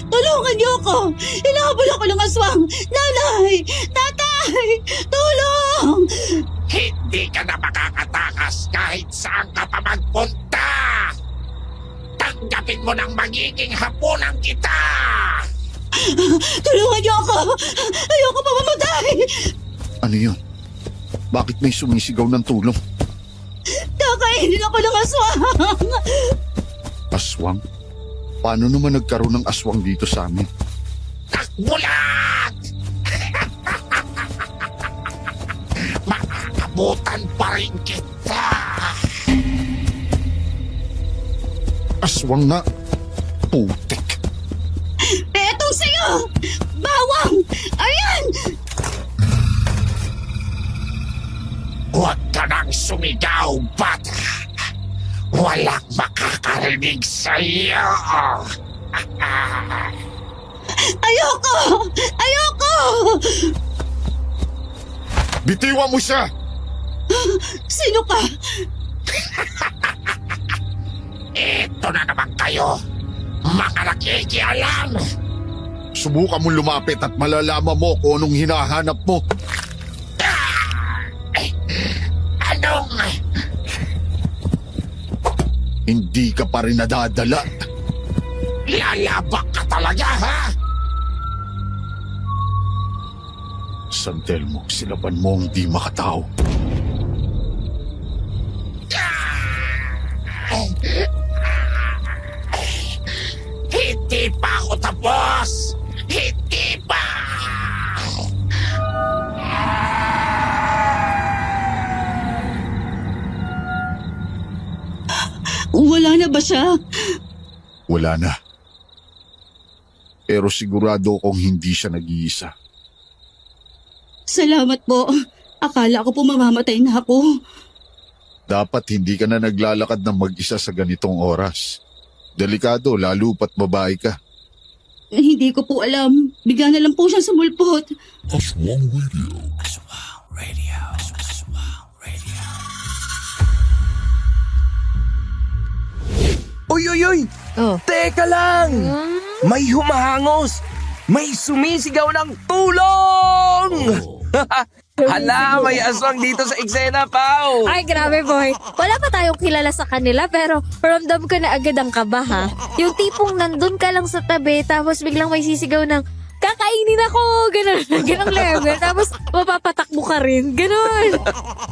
Tulungan niyo ako! Hinahabol ako ng aswang! Nanay! Tatay! Tulong! Hindi ka na makakatakas kahit saan ka pa magpunta! Tanggapin mo ng magiging hapunan kita! Tulungan niyo ako! Ayoko pa mamatay! Ano yun? Bakit may sumisigaw ng tulong? Kakainin ako ng aswang! Aswang? Paano naman nagkaroon ng aswang dito sa amin? Takbulan! Makakabutan pa rin kita! Aswang na? Putik! Etong sa'yo! Bawang! Ayan! Huwag ka nang sumigaw, bata! Walang makakarinig sa'yo! Ayoko! Ayoko! Bitiwan mo siya! Sino ka? Ito na naman kayo! Mga nakikialam! Subukan mo lumapit at malalaman mo kung anong hinahanap mo. Anong... Hindi ka pa rin nadadala. Lalabak ka talaga, ha? San Telmo, silaban mo ang di makatao. Hindi pa ako tapos! Hindi pa! Wala na ba siya? Wala na. Pero sigurado kong hindi siya nag-iisa. Salamat po. Akala ko po mamamatay na ako. Dapat hindi ka na naglalakad ng mag-isa sa ganitong oras. Delikado, lalo pat babae ka. Hindi ko po alam. Bigla na lang po siyang sumulpot. Aswang Radio. Uy, uy, uy! Oh. Teka lang! May humahangos! May sumisigaw ng tulong! Hala, may aswang dito sa eksena, Pao! Ay, grabe boy. Wala pa tayong kilala sa kanila pero ramdam ko na agad ang kaba ha. Yung tipong nandun ka lang sa tabi tapos biglang may sisigaw ng kakainin ako! Ganon, ganong level. Tapos mapapatakbo ka rin. Ganon.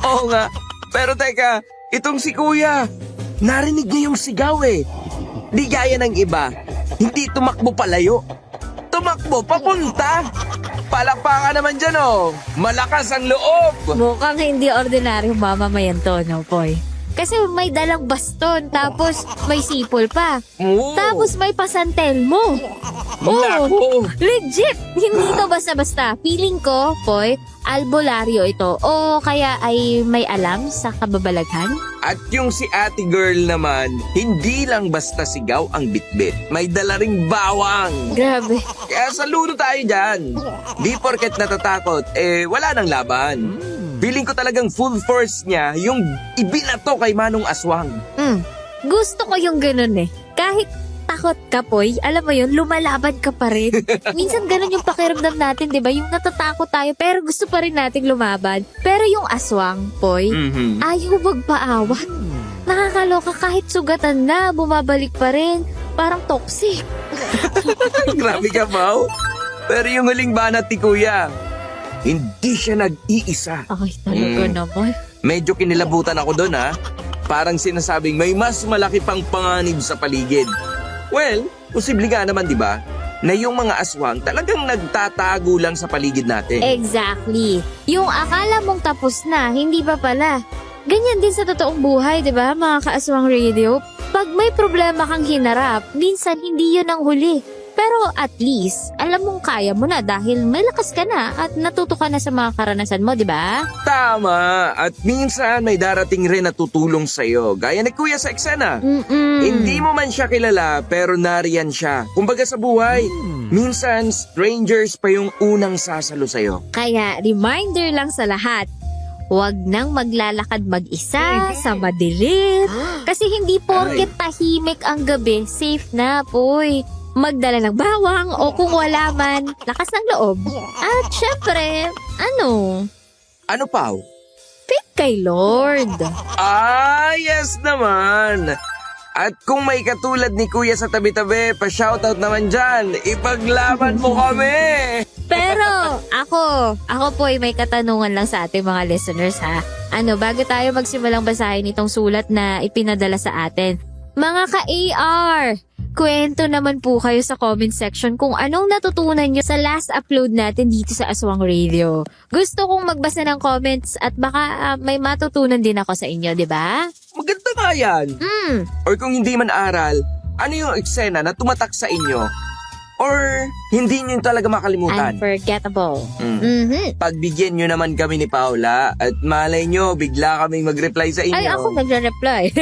Oo nga. Pero teka, itong si Kuya, narinig niya yung sigaw eh. Di gaya ng iba, hindi tumakbo palayo. Tumakbo papunta. Palakpakan naman dyan oh. Malakas ang loob. Mukhang hindi ordinaryong mamamayan to, no, boy? Kasi may dalang baston, tapos may sipol pa. Oo. Tapos may pasantel mo. Naku. Legit! Hindi to basta-basta. Feeling ko, Poy, albularyo ito. O kaya ay may alam sa kababalaghan? At yung si ate girl naman, hindi lang basta sigaw ang bitbit. May dala ring bawang. Grabe. Kaya saludo tayo dyan. Di porket natatakot, wala nang laban. Feeling ko talagang full force niya yung ibinato kay Manong Aswang. Gusto ko yung ganun eh. Kahit takot ka, Poy, alam mo yun, lumalaban ka pa rin. Minsan ganun yung pakiramdam natin, di ba? Yung natatakot tayo, pero gusto pa rin nating lumaban. Pero yung aswang, Poy, ayaw magpaawan. Nakakaloka kahit sugatan na, bumabalik pa rin. Parang toxic. Grabe ka, Pao. Pero yung huling banat ni Kuya, hindi siya nag-iisa. Ay, talaga naman. Medyo kinilabutan ako doon ha. Parang sinasabing may mas malaki pang panganib sa paligid. Well, posible nga naman di ba? Na yung mga aswang talagang nagtatago lang sa paligid natin. Exactly. Yung akala mong tapos na, hindi pa pala. Ganyan din sa totoong buhay, di ba, mga kaaswang radio? Pag may problema kang hinarap, minsan hindi yun ang huli. Pero at least, alam mong kaya mo na dahil may lakas ka na at natuto ka na sa mga karanasan mo, di ba? Tama. At minsan may darating rin na tutulong sa'yo. Gaya ni Kuya sa eksena. Hindi mo man siya kilala pero nariyan siya. Kumbaga sa buhay, minsan strangers pa yung unang sasalo sa'yo. Kaya reminder lang sa lahat, huwag nang maglalakad mag-isa sa madilim. Kasi hindi porket tahimik ang gabi, safe na, boy. magdala ng bawang o kung wala man, lakas ng loob. At syempre, Ano, Pao? faith kay Lord. Yes naman! At kung may katulad ni Kuya sa tabi-tabi, pa-shoutout naman dyan. Ipaglaban mo kami! Pero ako po ay may katanungan lang sa ating mga listeners ha. Bago tayo magsimulang basahin itong sulat na ipinadala sa atin. Mga ka-AR, kwento naman po kayo sa comment section kung anong natutunan nyo sa last upload natin dito sa Aswang Radio. Gusto kong magbasa ng comments at baka may matutunan din ako sa inyo, di ba? Maganda nga yan. Or kung hindi man aral, ano yung eksena na tumatak sa inyo? Or hindi nyo talaga makalimutan? Unforgettable. Pagbigyan nyo naman kami ni Paula at malay nyo, bigla kaming mag-reply sa inyo. Ay, ako magre-reply.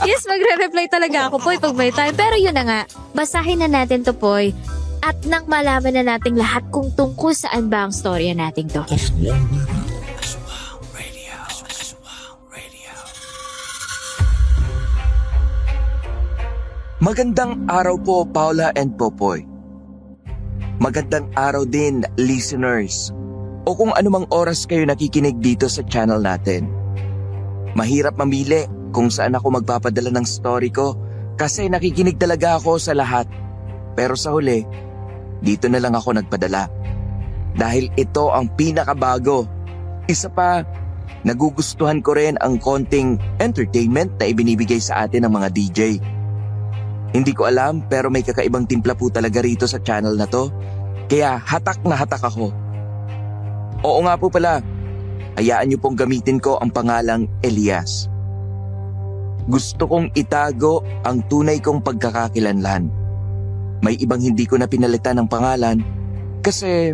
Yes, magre-reply talaga ako, Poy, pag may time. Pero yun na nga, basahin na natin to, Poy. At nang malaman na nating lahat kung tungkol saan ba ang storya nating to. Magandang araw po, Paula and Popoy. Magandang araw din, listeners. O kung anumang oras kayo nakikinig dito sa channel natin. Mahirap mamili kung saan ako magpapadala ng story ko kasi nakikinig talaga ako sa lahat. Pero sa huli, dito na lang ako nagpadala. Dahil ito ang pinakabago. Isa pa, nagugustuhan ko rin ang konting entertainment na ibinibigay sa atin ng mga DJ. Hindi ko alam pero may kakaibang timpla po talaga rito sa channel na to. Kaya hatak na hatak ako. Oo nga po pala, hayaan niyo pong gamitin ko ang pangalang Elias. Gusto kong itago ang tunay kong pagkakakilanlan. May ibang hindi ko na pinalitan ng pangalan kasi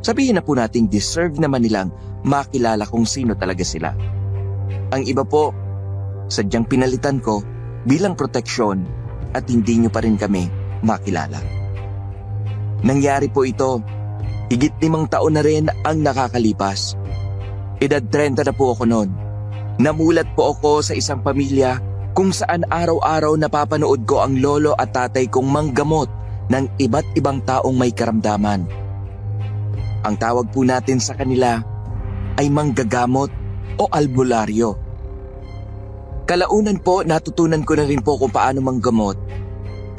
sabihin na po nating deserve naman nilang makilala kung sino talaga sila. Ang iba po, sadyang pinalitan ko bilang proteksyon at hindi nyo pa rin kami makilala. Nangyari po ito, higit 5 taon na rin ang nakakalipas. Edad 30 na po ako noon. Namulat po ako sa isang pamilya kung saan araw-araw napapanood ko ang lolo at tatay kong manggamot ng iba't ibang taong may karamdaman. Ang tawag po natin sa kanila ay manggagamot o albularyo. Kalaunan po, natutunan ko na rin po kung paano manggamot,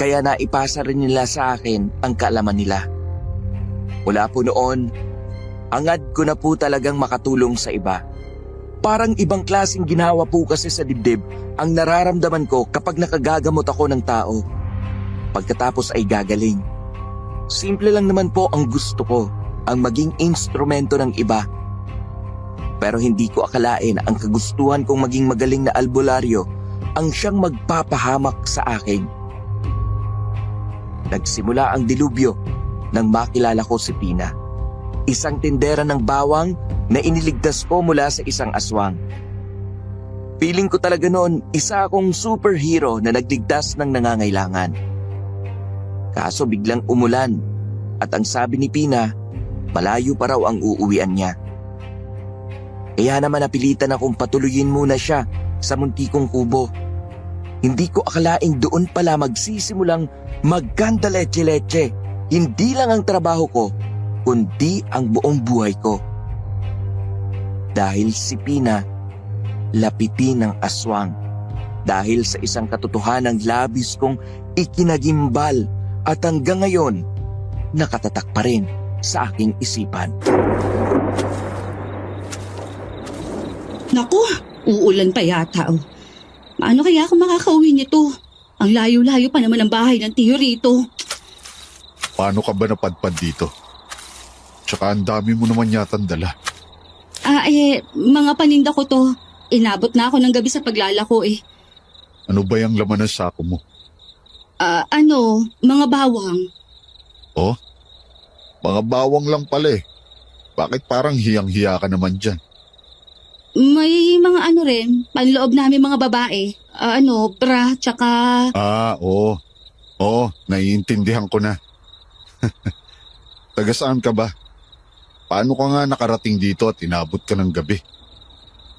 kaya naipasa rin nila sa akin ang kaalaman nila. Mula po noon, angad ko na po talagang makatulong sa iba. Parang ibang klaseng ginawa po kasi sa dibdib ang nararamdaman ko kapag nakagagamot ako ng tao. Pagkatapos ay gagaling. Simple lang naman po ang gusto ko, ang maging instrumento ng iba. Pero hindi ko akalain ang kagustuhan kong maging magaling na albularyo ang siyang magpapahamak sa akin. Nagsimula ang dilubyo nang makilala ko si Pina. Isang tindera ng bawang na iniligtas ko mula sa isang aswang. Feeling ko talaga noon isa akong superhero na nagligtas ng nangangailangan. Kaso biglang umulan at ang sabi ni Pina, malayo pa raw ang uuwian niya. Kaya naman napilitan akong patuloyin muna siya sa muntikong kubo. Hindi ko akalaing doon pala magsisimulang magganda leche-leche. Hindi lang ang trabaho ko, kundi ang buong buhay ko. Dahil si Pina, lapitin ng aswang. Dahil sa isang katotohanang labis kong ikinagimbal at hanggang ngayon, nakatatak pa rin sa aking isipan. Naku, uulan pa yata. Paano kaya ako makakauwi nito? Ang layo-layo pa naman ang bahay ng tiyo rito. Paano ka ba napadpad dito? Tsaka ang dami mo naman yatang dala. Mga paninda ko to. Inabot na ako ng gabi sa paglalako eh. Ano ba yung laman ng sako mo? Mga bawang. Oh? Mga bawang lang pala eh. Bakit parang hiyang-hiya ka naman dyan? May mga rin, panloob namin mga babae. Bra, tsaka... Oo. Oo, naiintindihan ko na. Taga saan ka ba? Paano ka nga nakarating dito at inabot ka ng gabi?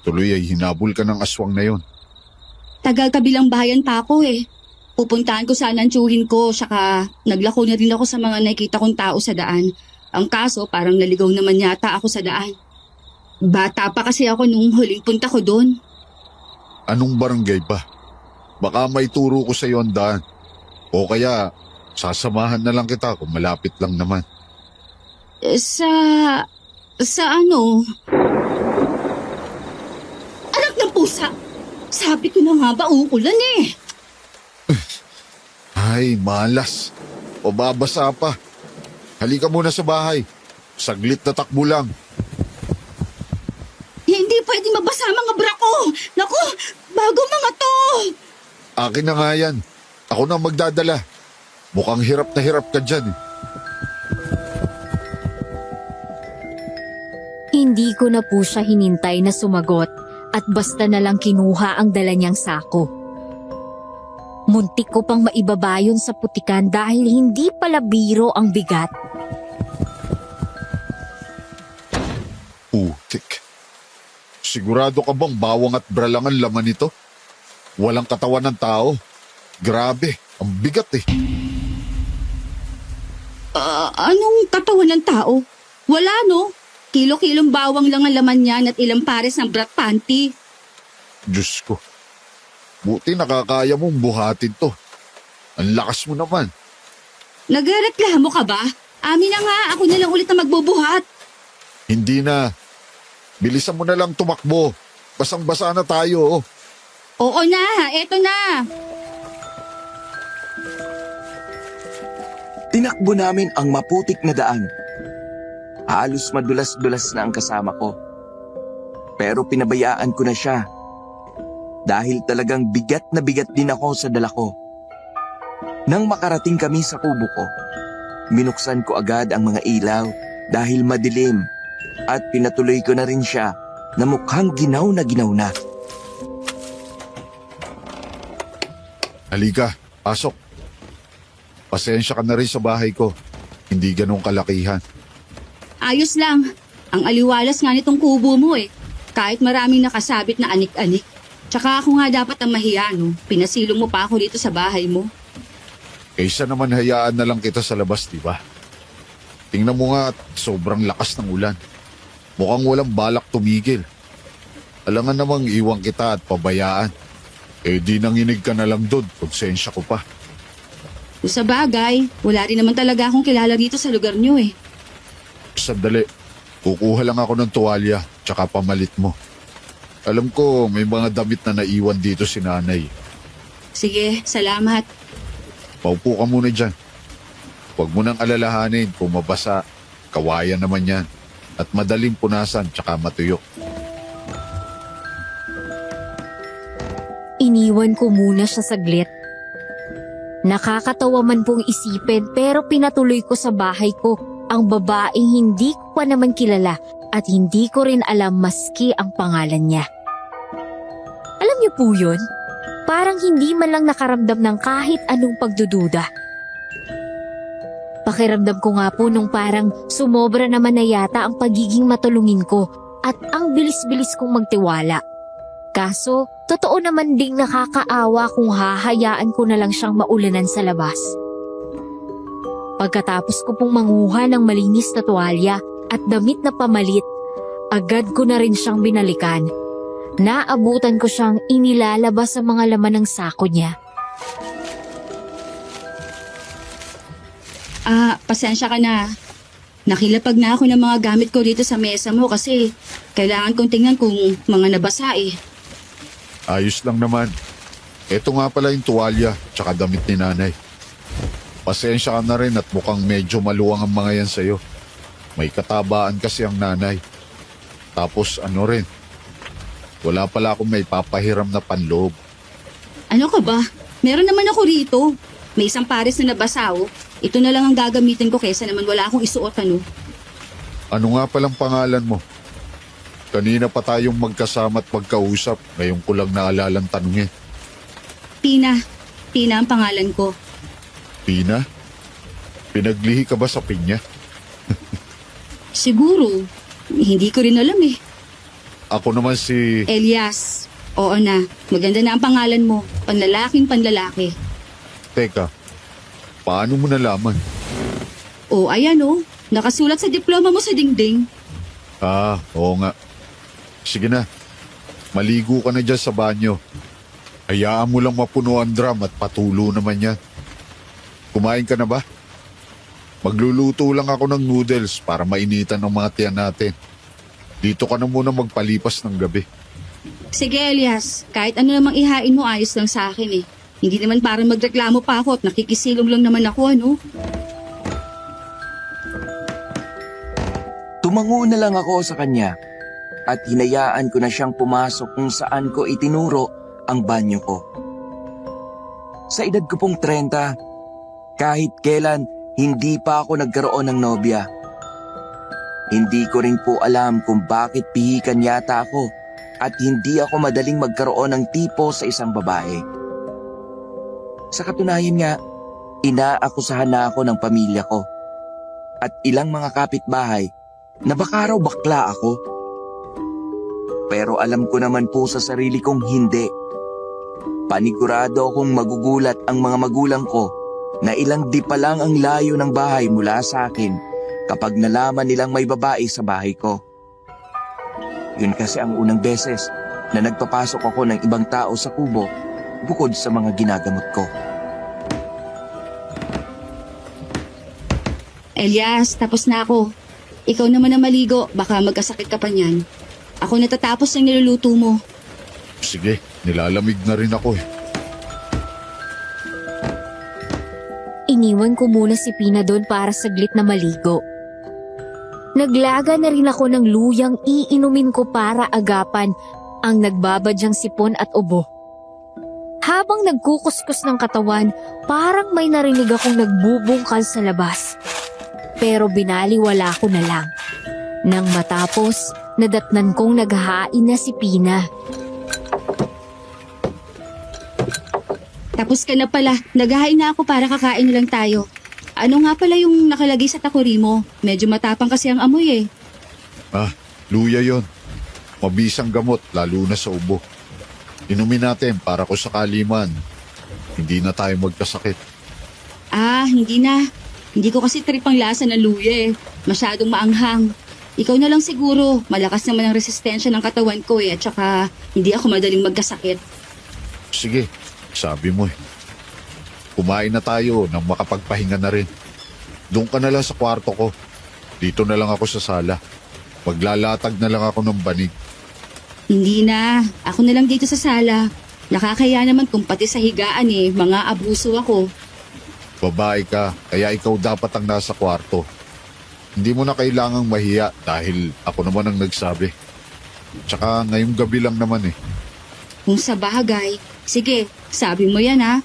Tuloy ay hinabol ka ng aswang na yon. Tagal kabilang bayan pa ako eh. Pupuntahan ko sana ang tiyuhin ko, saka naglako na rin ako sa mga nakita kong tao sa daan. Ang kaso, parang naligaw naman yata ako sa daan. Bata pa kasi ako nung huling punta ko doon. Anong barangay ba? Baka may turo ko sa iyo ang daan. O kaya, sasamahan na lang kita kung malapit lang naman. Sa ano? Anak ng pusa! Sabi ko na nga ba uulan eh. Ay, malas. O babasa pa. Halika muna sa bahay. Saglit na takbo lang. Hindi pwede mabasa ang mga bra ko. Naku, bago mga to. Akin na nga yan. Ako na magdadala. Mukhang hirap na hirap ka dyan. Hindi ko na po siya hinintay na sumagot at basta na lang kinuha ang dala niyang sako. Muntik ko pang maibaba yun sa putikan dahil hindi pala biro ang bigat. Putik. Sigurado ka bang bawang at bra lang ang laman nito? Walang katawan ng tao. Grabe, ang bigat eh. Anong katawan ng tao? Wala no? Kilo-kilong bawang lang ang laman niyan at ilang pares ng brat panty. Diyos ko. Buti nakakaya mong buhatin to. Ang lakas mo naman. Nagreklamo ka ba? Amin na nga, ako na lang ulit na magbubuhat. Hindi na. Bilisan mo na lang tumakbo. Basang-basa na tayo. Oo na, eto na. Tinakbo namin ang maputik na daan. Halos madulas-dulas na ang kasama ko. Pero pinabayaan ko na siya. Dahil talagang bigat na bigat din ako sa dala ko. Nang makarating kami sa kubo ko, minuksan ko agad ang mga ilaw dahil madilim at pinatuloy ko na rin siya na mukhang ginaw na ginaw na. Halika, pasok. Pasensya ka na rin sa bahay ko. Hindi ganong kalakihan. Ayos lang. Ang aliwalas nga nitong kubo mo eh. Kahit maraming nakasabit na anik-anik. Tsaka ako nga dapat ang mahiya, no? Pinasilong mo pa ako dito sa bahay mo. Kaysa naman hayaan na lang kita sa labas, di ba? Tingnan mo nga at sobrang lakas ng ulan. Mukhang walang balak tumigil. Alangan namang iwan kita at pabayaan. Eh di nanginig ka na lang doon, konsensya ko pa. Sa bagay, wala rin naman talaga akong kilala dito sa lugar nyo eh. Sandali, kukuha lang ako ng tuwalya tsaka pamalit mo. Alam ko may mga damit na naiwan dito si nanay. Sige, salamat. Paupo ka muna dyan. Huwag mo nang alalahanin kung mabasa. Kawayan naman yan. At madaling punasan tsaka matuyok. Iniwan ko muna siya saglit. Nakakatawa man pong isipin pero pinatuloy ko sa bahay ko ang babaeng hindi ko pa naman kilala at hindi ko rin alam maski ang pangalan niya. Alam niyo po yun? Parang hindi man lang nakaramdam ng kahit anong pagdududa. Pakiramdam ko nga po nung parang sumobra naman na yata ang pagiging matulungin ko at ang bilis-bilis kong magtiwala. Kaso, totoo naman ding nakakaawa kung hahayaan ko na lang siyang maulanan sa labas. Pagkatapos ko pong manguha ng malinis na tuwalya at damit na pamalit, agad ko na rin siyang binalikan. Naabutan ko siyang inilalabas sa mga laman ng sako niya. Pasensya ka na. Nakilapag na ako ng mga gamit ko dito sa mesa mo kasi kailangan kong tingnan kung mga nabasa eh. Ayos lang naman. Ito nga pala yung tuwalya tsaka damit ni nanay. Pasensya ka na rin at mukhang medyo maluwang ang mga yan sa'yo. May katabaan kasi ang nanay. Tapos ano rin, wala pala akong may papahiram na panloob. Ano ka ba? Meron naman ako rito. May isang pares na nabasa oh. Ito na lang ang gagamitin ko kaysa naman wala akong isuot ano. Ano nga palang pangalan mo? Kanina pa tayong magkasama at magkausap. Ngayon ko lang naalalang tanungin. Pina. Pina ang pangalan ko. Pina? Pinaglihi ka ba sa pinya? Siguro. Hindi ko rin alam eh. Ako naman si... Elias. Oo na. Maganda na ang pangalan mo. Panlalaking panlalaki. Teka, paano mo nalaman? O ayan o, nakasulat sa diploma mo sa dingding. Ah, oo nga. Sige na, maligo ka na dyan sa banyo. Hayaan mo lang mapuno ang drum at patulo naman yan. Kumain ka na ba? Magluluto lang ako ng noodles para mainitan ng mga tiyan natin. Dito ka na muna magpalipas ng gabi. Sige Elias, kahit ano namang ihain mo ayos lang sa akin eh. Hindi naman parang magreklamo pa ako at nakikisilong lang naman ako ano. Tumango na lang ako sa kanya at hinayaan ko na siyang pumasok kung saan ko itinuro ang banyo ko. Sa edad ko pong 30, kahit kailan hindi pa ako nagkaroon ng nobya. Hindi ko rin po alam kung bakit pihikan yata ako at hindi ako madaling magkaroon ng tipo sa isang babae. Sa katunayan nga, inaakusahan na ako ng pamilya ko at ilang mga kapitbahay na baka raw bakla ako. Pero alam ko naman po sa sarili kong hindi. Panigurado akong magugulat ang mga magulang ko na ilang di pa lang ang layo ng bahay mula sa akin kapag nalaman nilang may babae sa bahay ko. Yun kasi ang unang beses na nagpapasok ako ng ibang tao sa kubo bukod sa mga ginagamot ko. Elias, tapos na ako. Ikaw naman na maligo, baka magkasakit ka pa niyan. Ako natatapos ng niluluto mo. Sige, nilalamig na rin ako eh. Iniwan ko muna si Pina doon para saglit na maligo. Naglaga na rin ako ng luyang iinumin ko para agapan ang nagbabadyang sipon at ubo. Habang nagkukuskus ng katawan, parang may narinig akong nagbubungkal sa labas. Pero binaliwala ko na lang. Nang matapos, nadatnan kong naghahain na si Pina. Tapos ka na pala, naghahain na ako para kakain na lang tayo. Ano nga pala yung nakalagay sa takuri mo? Medyo matapang kasi ang amoy eh. Ah, luya yon. Mabisang gamot, lalo na sa ubo. Inumin natin para kung sakali man, hindi na tayo magkasakit. Ah, hindi na. Hindi ko kasi trip ang lasa ng luya eh. Masyadong maanghang. Ikaw na lang siguro. Malakas naman ang resistensya ng katawan ko eh. At saka hindi ako madaling magkasakit. Sige, sabi mo eh. Kumain na tayo nang makapagpahinga na rin. Doon ka na lang sa kwarto ko. Dito na lang ako sa sala. Maglalatag na lang ako ng banig. Hindi na. Ako na lang dito sa sala. Nakakaya naman kung pati sa higaan eh. Mga abuso ako. Babae ka, kaya ikaw dapat ang nasa kwarto. Hindi mo na kailangang mahiya dahil ako naman ang nagsabi. Tsaka ngayong gabi lang naman eh. Kung sa bagay. Sige, sabi mo yan ha.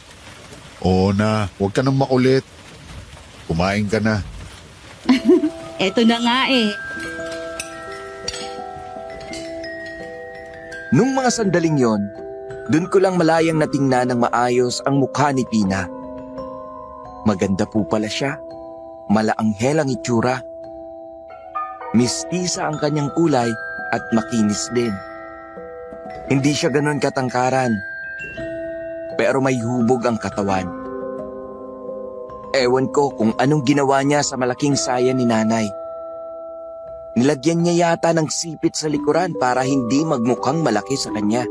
Oo na, huwag ka nang makulit. Kumain ka na. Eto na nga eh. Nung mga sandaling yon, dun ko lang malayang natingnan ng maayos ang mukha ni Pina. Maganda po pala siya. Malaanghel ang itsura. Mistisa ang kanyang kulay at makinis din. Hindi siya ganun katangkaran. Pero may hubog ang katawan. Ewan ko kung anong ginawa niya sa malaking saya ni nanay. Nilagyan niya yata ng sipit sa likuran para hindi magmukhang malaki sa kanya.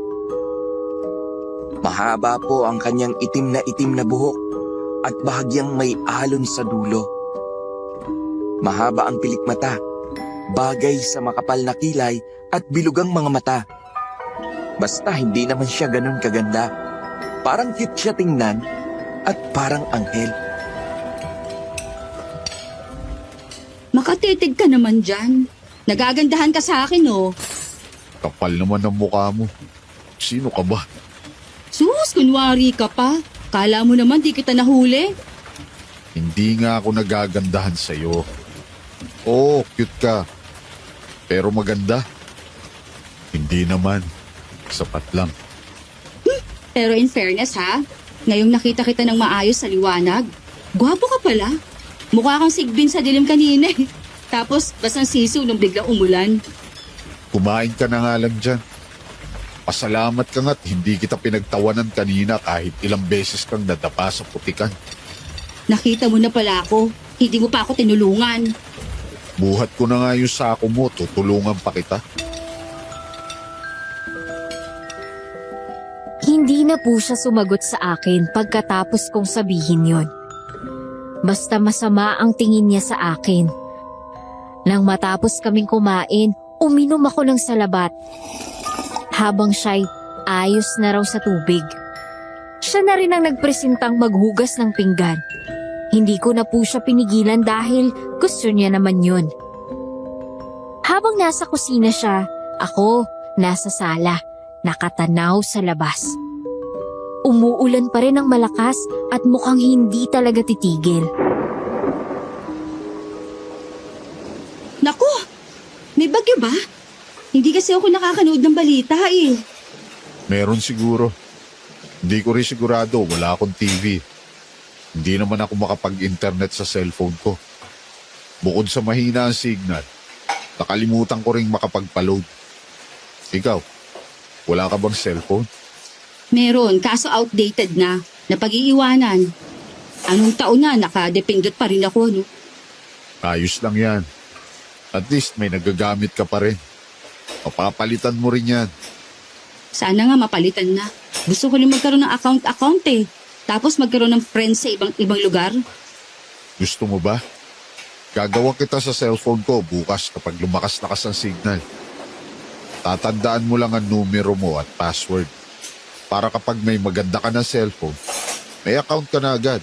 Mahaba po ang kanyang itim na buhok at bahagyang may alon sa dulo. Mahaba ang pilik mata, bagay sa makapal na kilay at bilugang mga mata. Basta hindi naman siya ganun kaganda. Parang cute siya tingnan at parang anghel. Makatitig ka naman dyan. Nagagandahan ka sa akin oh. Kapal naman ang mukha mo. Sino ka ba? Sus, kunwari ka pa. Kala mo naman di kita nahuli. Hindi nga ako nagagandahan sa'yo. Oo, cute ka. Pero maganda? Hindi naman. Sapat lang. Pero in fairness ha, ngayong nakita kita ng maayos sa liwanag, gwapo ka pala. Mukha kang sigbin sa dilim kanina eh. Tapos basang siso nung biglang umulan. Kumain ka na nga lang dyan. Pasalamat ka nga't hindi kita pinagtawanan kanina kahit ilang beses kang nadapa sa putikan. Nakita mo na pala ako. Hindi mo pa ako tinulungan. Buhat ko na nga yung sako mo, tutulungan pa kita. Hindi na po siya sumagot sa akin pagkatapos kong sabihin yon. Basta masama ang tingin niya sa akin. Nang matapos kaming kumain, uminom ako ng salabat. Habang siya'y ayos na raw sa tubig. Siya na rin ang nagpresentang maghugas ng pinggan. Hindi ko na po siya pinigilan dahil gusto niya naman yun. Habang nasa kusina siya, ako nasa sala, nakatanaw sa labas. Umuulan pa rin ng malakas at mukhang hindi talaga titigil. Naku! May bagyo ba? Hindi kasi ako nakakanood ng balita eh. Meron siguro. Hindi ko rin sigurado, wala akong TV. Hindi naman ako makapag-internet sa cellphone ko. Bukod sa mahina ang signal, nakalimutan ko rin makapag-load. Ikaw, wala ka bang cellphone? Meron, kaso outdated na. Napag-iiwanan. Anong taon na, nakadepindot pa rin ako, no? Ayos lang yan. At least may nagagamit ka pa rin. Papapalitan mo rin yan. Sana nga mapalitan na. Gusto ko rin magkaroon ng account eh. Tapos magkaroon ng friends sa ibang lugar. Gusto mo ba? Gagawa kita sa cellphone ko bukas kapag lumakas-lakas ang signal. Tatandaan mo lang ang numero mo at password. Para kapag may maganda ka na cellphone, may account ka na agad.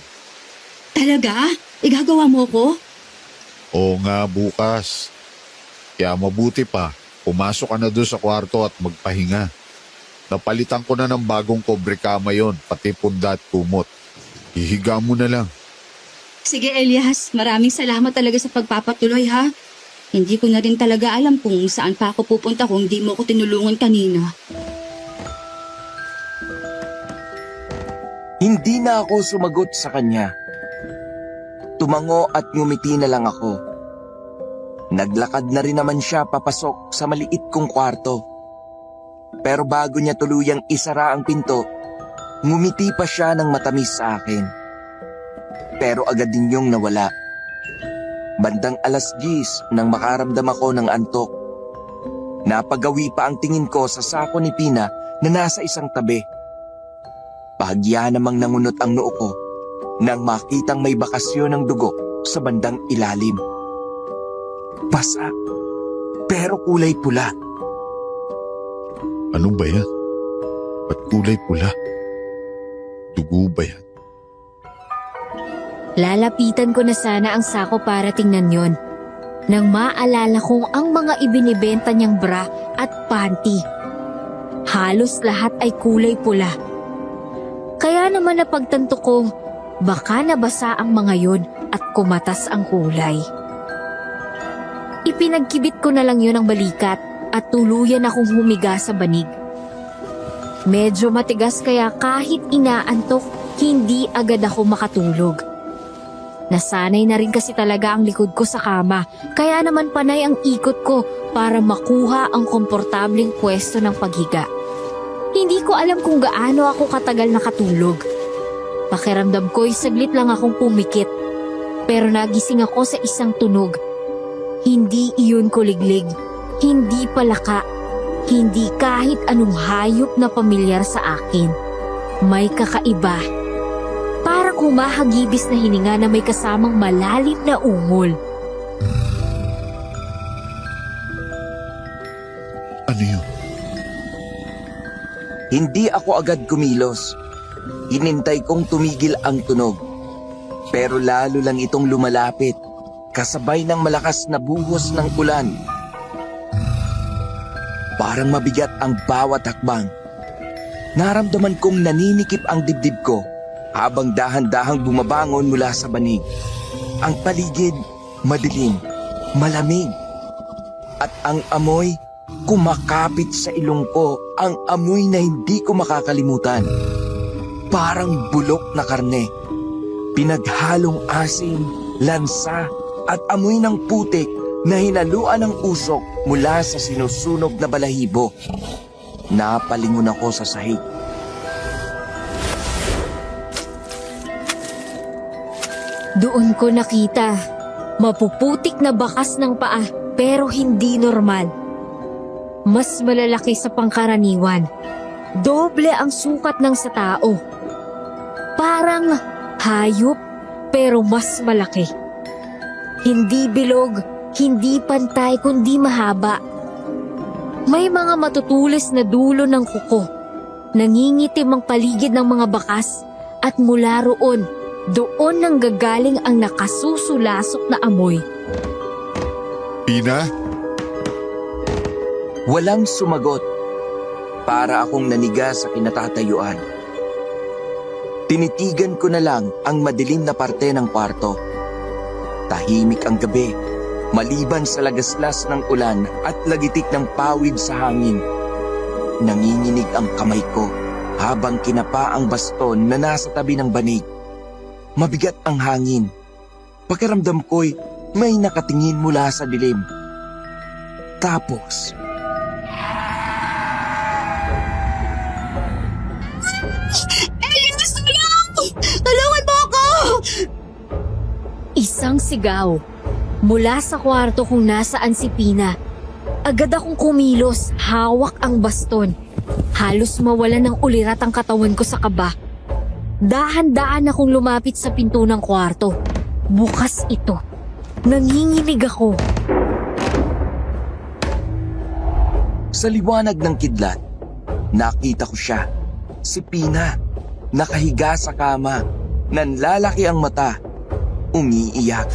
Talaga? Igagawa mo ko? Oo nga, bukas. Kaya mabuti pa, pumasok ka na doon sa kwarto at magpahinga. Napalitan ko na ng bagong kobre kama yon, pati punda at kumot. Hihiga mo na lang. Sige Elias, maraming salamat talaga sa pagpapatuloy ha. Hindi ko na rin talaga alam kung saan pa ako pupunta kung hindi mo ko tinulungan kanina. Hindi na ako sumagot sa kanya. Tumango at ngumiti na lang ako. Naglakad na rin naman siya papasok sa maliit kong kwarto. Pero bago niya tuluyang isara ang pinto, ngumiti pa siya ng matamis sa akin. Pero agad din yung nawala. Bandang 10:00 nang makaramdam ako ng antok. Napagawi pa ang tingin ko sa sako ni Pina na nasa isang tabi. Bahagya namang nangunot ang noo ko nang makitang may bakasyon ng dugo sa bandang ilalim. Basa, pero kulay pula. Ano ba yan? Ba't kulay pula? Dugo ba yan? Lalapitan ko na sana ang sako para tingnan yon. Nang maalala kong ang mga ibinibenta niyang bra at panty. Halos lahat ay kulay pula. Kaya naman napagtanto ko, baka nabasa ang mga yon at kumatas ang kulay. Ipinagkibit ko na lang yon ang balikat at tuluyan akong humiga sa banig. Medyo matigas kaya kahit inaantok, hindi agad ako makatulog. Nasanay na rin kasi talaga ang likod ko sa kama, kaya naman panay ang ikot ko para makuha ang komportableng pwesto ng paghiga. Hindi ko alam kung gaano ako katagal nakatulog. Pakiramdam ko'y saglit lang akong pumikit, pero nagising ako sa isang tunog. Hindi iyon kuliglig, hindi palaka, hindi kahit anong hayop na pamilyar sa akin. May kakaiba. Parang humahagibis na hininga na may kasamang malalim na ungol. Ano yun? Hindi ako agad kumilos. Hinintay kong tumigil ang tunog. Pero lalo lang itong lumalapit, kasabay ng malakas na buhos ng ulan. Parang mabigat ang bawat hakbang. Naramdaman kong naninikip ang dibdib ko habang dahan-dahang bumabangon mula sa banig. Ang paligid, madilim, malamig. At ang amoy, kumakapit sa ilong ko, ang amoy na hindi ko makakalimutan. Parang bulok na karne, pinaghalong asim, lansa at amoy ng putik na hinaluan ng usok mula sa sinusunog na balahibo. Napalingon ako sa sahig. Doon ko nakita, mapuputik na bakas ng paa pero hindi normal. Mas malalaki sa pangkaraniwan. Doble ang sukat ng sa tao. Parang hayop pero mas malaki. Hindi bilog, hindi pantay kundi mahaba. May mga matutulis na dulo ng kuko. Nangingitim ang paligid ng mga bakas at mula roon, doon nang gagaling ang nakasusulasok na amoy. Pina? Walang sumagot. Para akong naniga sa kinatatayuan. Tinitigan ko na lang ang madilim na parte ng kwarto. Tahimik ang gabi, maliban sa lagaslas ng ulan at lagitik ng pawid sa hangin. Nanginginig ang kamay ko habang kinapa ang baston na nasa tabi ng banig. Mabigat ang hangin. Pakiramdam ko'y may nakatingin mula sa dilim. Tapos, Elias, tulong! Tulungan mo ako! Isang sigaw. Mula sa kwarto kung nasaan si Pina. Agad akong kumilos, hawak ang baston. Halos mawala ng ulirat ang katawan ko sa kaba. Dahan-daan akong lumapit sa pinto ng kwarto. Bukas ito. Nanginginig ako. sa liwanag ng kidlat, nakita ko siya. Si Pina, nakahiga sa kama, nanlalaki ang mata, umiiyak.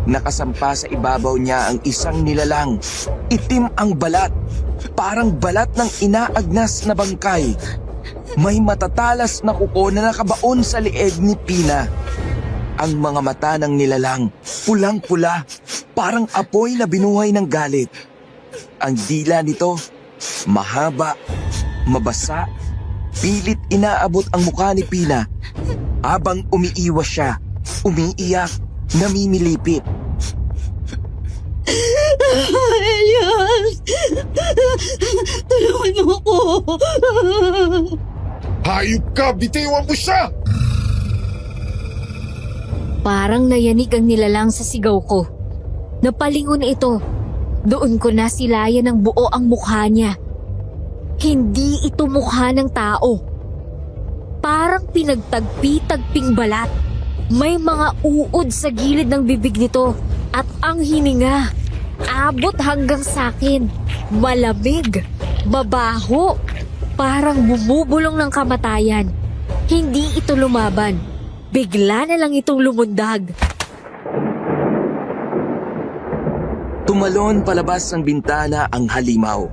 Nakasampa sa ibabaw niya ang isang nilalang. Itim ang balat, parang balat ng inaagnas na bangkay. May matatalas na kuko na nakabaon sa leeg ni Pina. Ang mga mata ng nilalang, pulang-pula, parang apoy na binuhay ng galit. Ang dila nito, mahaba, mabasa, pilit inaabot ang mukha ni Pina. Habang umiiwas siya, umiiyak, namimilipit. Elias! Tulungan mo ako! Hayop ka! Bitiwan mo siya! Parang nayanig ang nilalang sa sigaw ko. Napalingon ito. Doon ko nasilayan ng buo ang mukha niya. Hindi ito mukha ng tao. Parang pinagtagpi-tagping balat. May mga uod sa gilid ng bibig nito at ang hininga. Abot hanggang sa akin. Malamig. Mabaho. Parang bumubulong ng kamatayan. Hindi ito lumaban. Bigla na lang itong lumundag. Tumalon palabas ng bintana ang halimaw.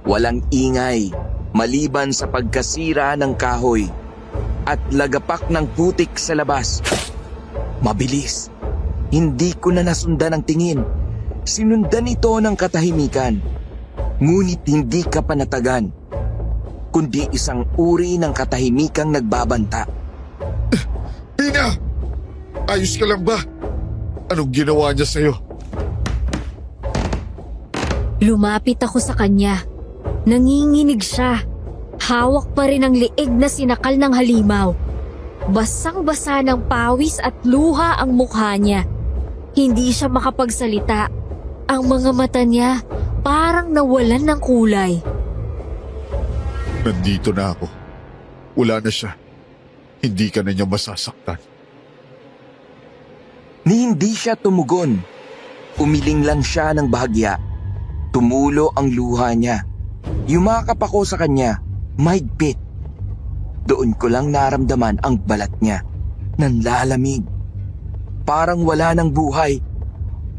Walang ingay, maliban sa pagkasira ng kahoy at lagapak ng putik sa labas. Mabilis. Hindi ko na nasundan ang tingin. Sinundan ito ng katahimikan. Ngunit hindi ka panatagan, kundi isang uri ng katahimikang nagbabanta. Pina! Ayos ka lang ba? Anong ginawa niya sa'yo? Lumapit ako sa kanya. Nanginginig siya. Hawak pa rin ang liig na sinakal ng halimaw. Basang-basa ng pawis at luha ang mukha niya. Hindi siya makapagsalita. Ang mga mata niya parang nawalan ng kulay. Nandito na ako. Wala na siya. Hindi ka na niya masasaktan. Ni hindi siya tumugon. Umiling lang siya ng bahagya. Tumulo ang luha niya. Yumakap ako sa kanya, mahigpit. Doon ko lang naramdaman ang balat niya. Nanlalamig. Parang wala ng buhay.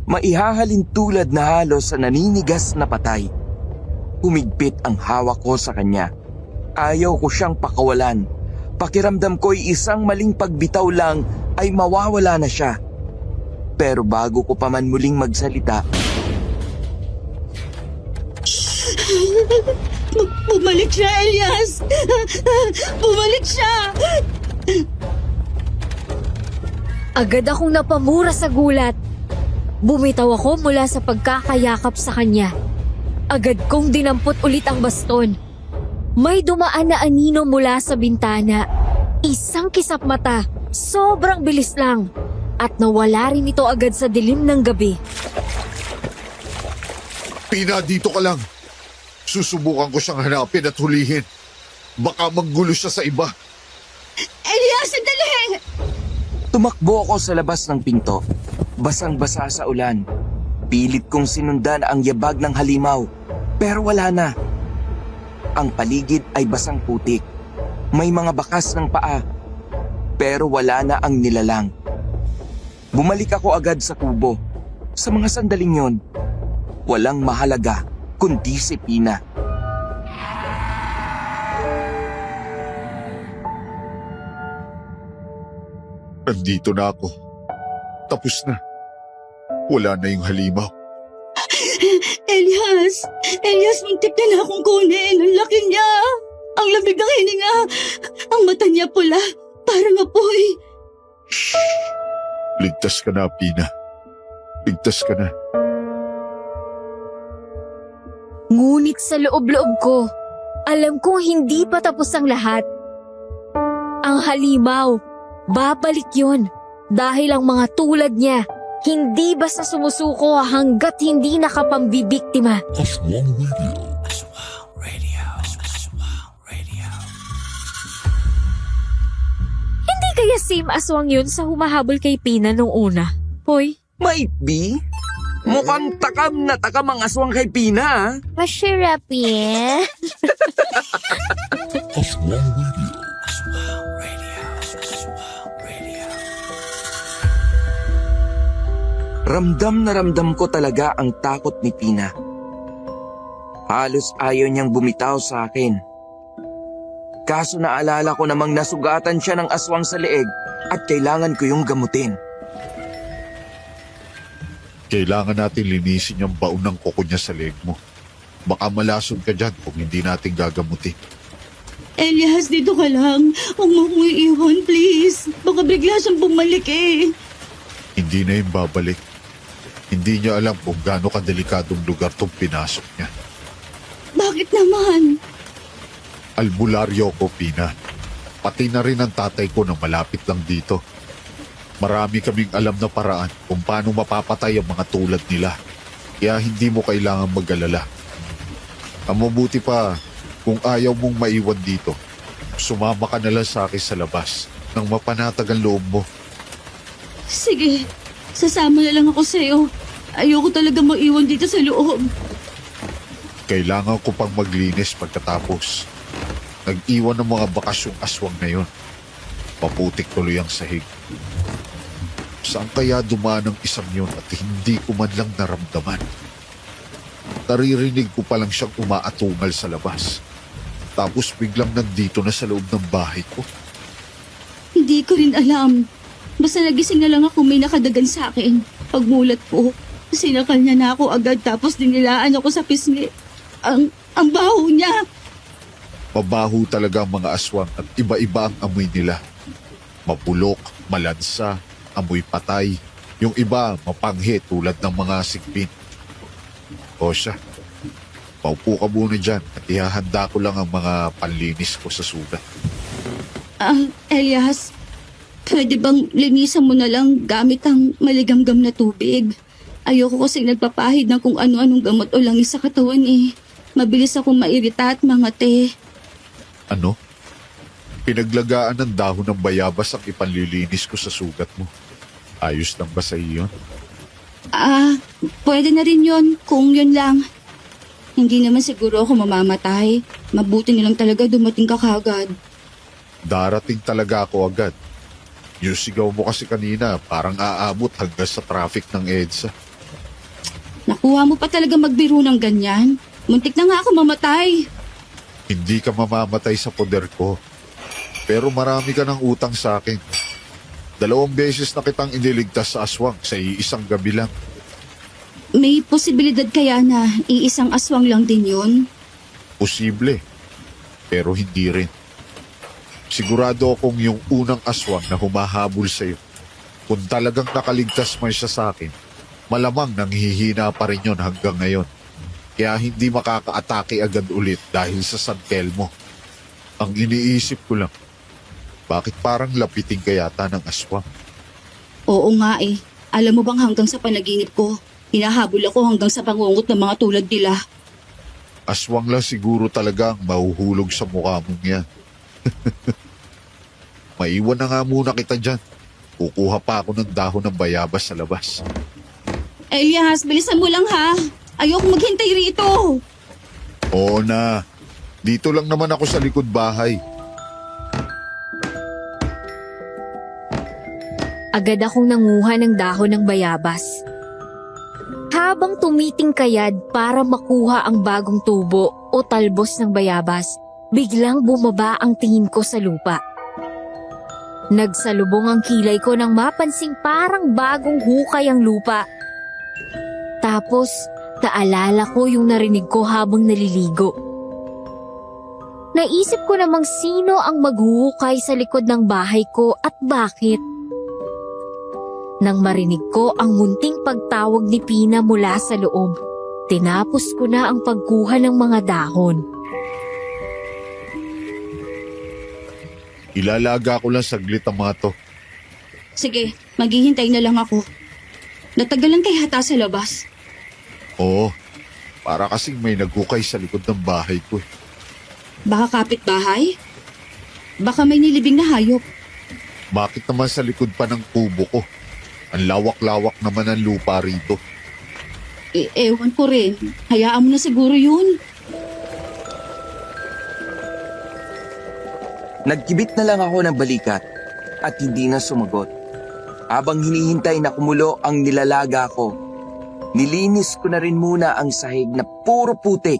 Maihahalin tulad na halos sa naninigas na patay. Humigpit ang hawak ko sa kanya. Ayaw ko siyang pakawalan. Pakiramdam ko'y isang maling pagbitaw lang ay mawawala na siya. Pero bago ko pa man muling magsalita, Bumalik siya, Elias! Bumalik siya! Agad akong napamura sa gulat. Bumitaw ako mula sa pagkakayakap sa kanya. Agad kong dinampot ulit ang baston. May dumaan na anino mula sa bintana. Isang kisap mata, sobrang bilis lang. At nawala rin ito agad sa dilim ng gabi. Pina, dito ka lang. Susubukan ko siyang hanapin at hulihin. Baka manggulo siya sa iba. Elias, sandali! Tumakbo ako sa labas ng pinto. Basang-basa sa ulan. Pilit kong sinundan ang yabag ng halimaw. Pero wala na. Ang paligid ay basang putik. May mga bakas ng paa. Pero wala na ang nilalang. Bumalik ako agad sa kubo. Sa mga sandaling yon, walang mahalaga kundi si Pina. Nandito na ako. Tapos na. Wala na yung halimaw. Elias, muntik na akong kunin. Ang laki niya. Ang lamig ng hininga. Ang mata niya pula. Parang apoy. Ligtas ka na, Pina. Ligtas ka na. Ngunit sa loob-loob ko, alam kong hindi pa tapos ang lahat. Ang halimaw, babalik yun. Dahil ang mga tulad niya, hindi basta sumusuko hanggat hindi nakapambibiktima. Hindi kaya same aswang yun sa humahabol kay Pina nung una? Hoy, Might be. Mukhang takam na takam ang aswang kay Pina, ah. masarap eh. Ramdam na ramdam ko talaga ang takot ni Pina. Halos ayaw niyang bumitaw sa akin. Kaso naalala ko namang nasugatan siya ng aswang sa leeg at kailangan ko yung gamutin. Kailangan natin linisin yung baon ng kuko niya sa leg mo. Baka malason ka dyan kung hindi natin gagamutin. Elias, dito ka lang. Huwag mo akong iiwan, please. Baka bigla siyang bumalik eh. Hindi na yung babalik. Hindi niya alam kung gaano kadelikadong lugar tong pinasok niya. Bakit naman? Albularyo ko, Pina. Pati na rin ang tatay ko na malapit lang dito. Marami kaming alam na paraan kung paano mapapatay ang mga tulad nila. Kaya hindi mo kailangan mag-alala. Ang mabuti pa, kung ayaw mong maiwan dito, sumama ka na lang sa akin sa labas nang mapanatag ang loob mo. Sige, sasama na lang ako sa'yo. Ayoko talaga maiwan dito sa loob. Kailangan ko pang maglinis pagkatapos. Nag-iwan ng mga bakas yung aswang na yun. Paputik tuloy ang sahig. Saan kaya dumaan ang isang yun at hindi ko man lang naramdaman? Naririnig ko pa lang siyang umaatungal sa labas. Tapos biglang nandito na sa loob ng bahay ko. Hindi ko rin alam. Basta nagising na lang ako may nakadagan sa akin. Pagmulat ko, sinakal niya na ako agad tapos dinilaan ako sa pisngi. Ang baho niya. Mabaho talaga ang mga aswang at iba-iba ang amoy nila. Mapulok, malansa, amoy patay. Yung iba, mapanghe tulad ng mga sigbin. O siya, paupo ka muna dyan at ihahanda ko lang ang mga panlinis ko sa sugat. Elias, pwede bang linisan mo na lang gamit ang maligamgam na tubig? Ayoko kasi nagpapahid ng kung ano-anong gamot o langis sa katawan eh. Mabilis akong mairita at mangate. Ano? Pinaglagaan ng dahon ng bayabas ang ipanlilinis ko sa sugat mo. Ayos lang ba sa iyo? Pwede na rin yon kung yun lang. Hindi naman siguro ako mamamatay. Mabuti nilang talaga dumating ka kagad. Darating talaga ako agad. Yung sigaw mo kasi kanina parang aabot hanggang sa traffic ng EDSA. Nakuha mo pa talaga magbiro ng ganyan? Muntik na nga ako mamatay. Hindi ka mamamatay sa poder ko. Pero marami ka ng utang sa akin. 2 beses na kitang iniligtas sa aswang sa iisang gabi lang. May posibilidad kaya na iisang aswang lang din yun? Posible. Pero hindi rin. Sigurado akong yung unang aswang na humahabol sa iyo, kung talagang nakaligtas man siya sa akin, malamang nanghihina pa rin yun hanggang ngayon. Kaya hindi makakaatake agad ulit dahil sa San Telmo. Ang iniisip ko lang, bakit parang lapitin ka yata ng aswang? Oo nga eh. Alam mo bang hanggang sa panaginip ko, hinahabol ako hanggang sa pangungot ng mga tulad nila. Aswang lang siguro talaga ang mahuhulog sa mukha mong yan. Maiwan na nga muna kita dyan. Kukuha pa ako ng dahon ng bayabas sa labas. Elias, bilisan mo lang ha. Ayoko maghintay rito. Oo na. Dito lang naman ako sa likod bahay. Agad akong nanguha ng dahon ng bayabas. Habang tumitingkayad para makuha ang bagong tubo o talbos ng bayabas, biglang bumaba ang tingin ko sa lupa. Nagsalubong ang kilay ko nang mapansing parang bagong hukay ang lupa. Tapos, naalala ko yung narinig ko habang naliligo. Naisip ko namang sino ang maghuhukay sa likod ng bahay ko at bakit. Nang marinig ko ang munting pagtawag ni Pina mula sa loob, tinapos ko na ang pagkuha ng mga dahon. Ilalaga ko lang saglit ang mga to. Sige, maghihintay na lang ako. Natagalan kay hata sa labas. Oo, para kasing may naghukay sa likod ng bahay ko. Baka kapitbahay? Baka may nilibing na hayop. Bakit naman sa likod pa ng kubo ko? Ang lawak-lawak naman ang lupa rito. Ewan ko rin. Hayaan mo na siguro yun. Nagkibit na lang ako ng balikat at hindi na sumagot. Habang hinihintay na kumulo ang nilalaga ko, nilinis ko na rin muna ang sahig na puro putik.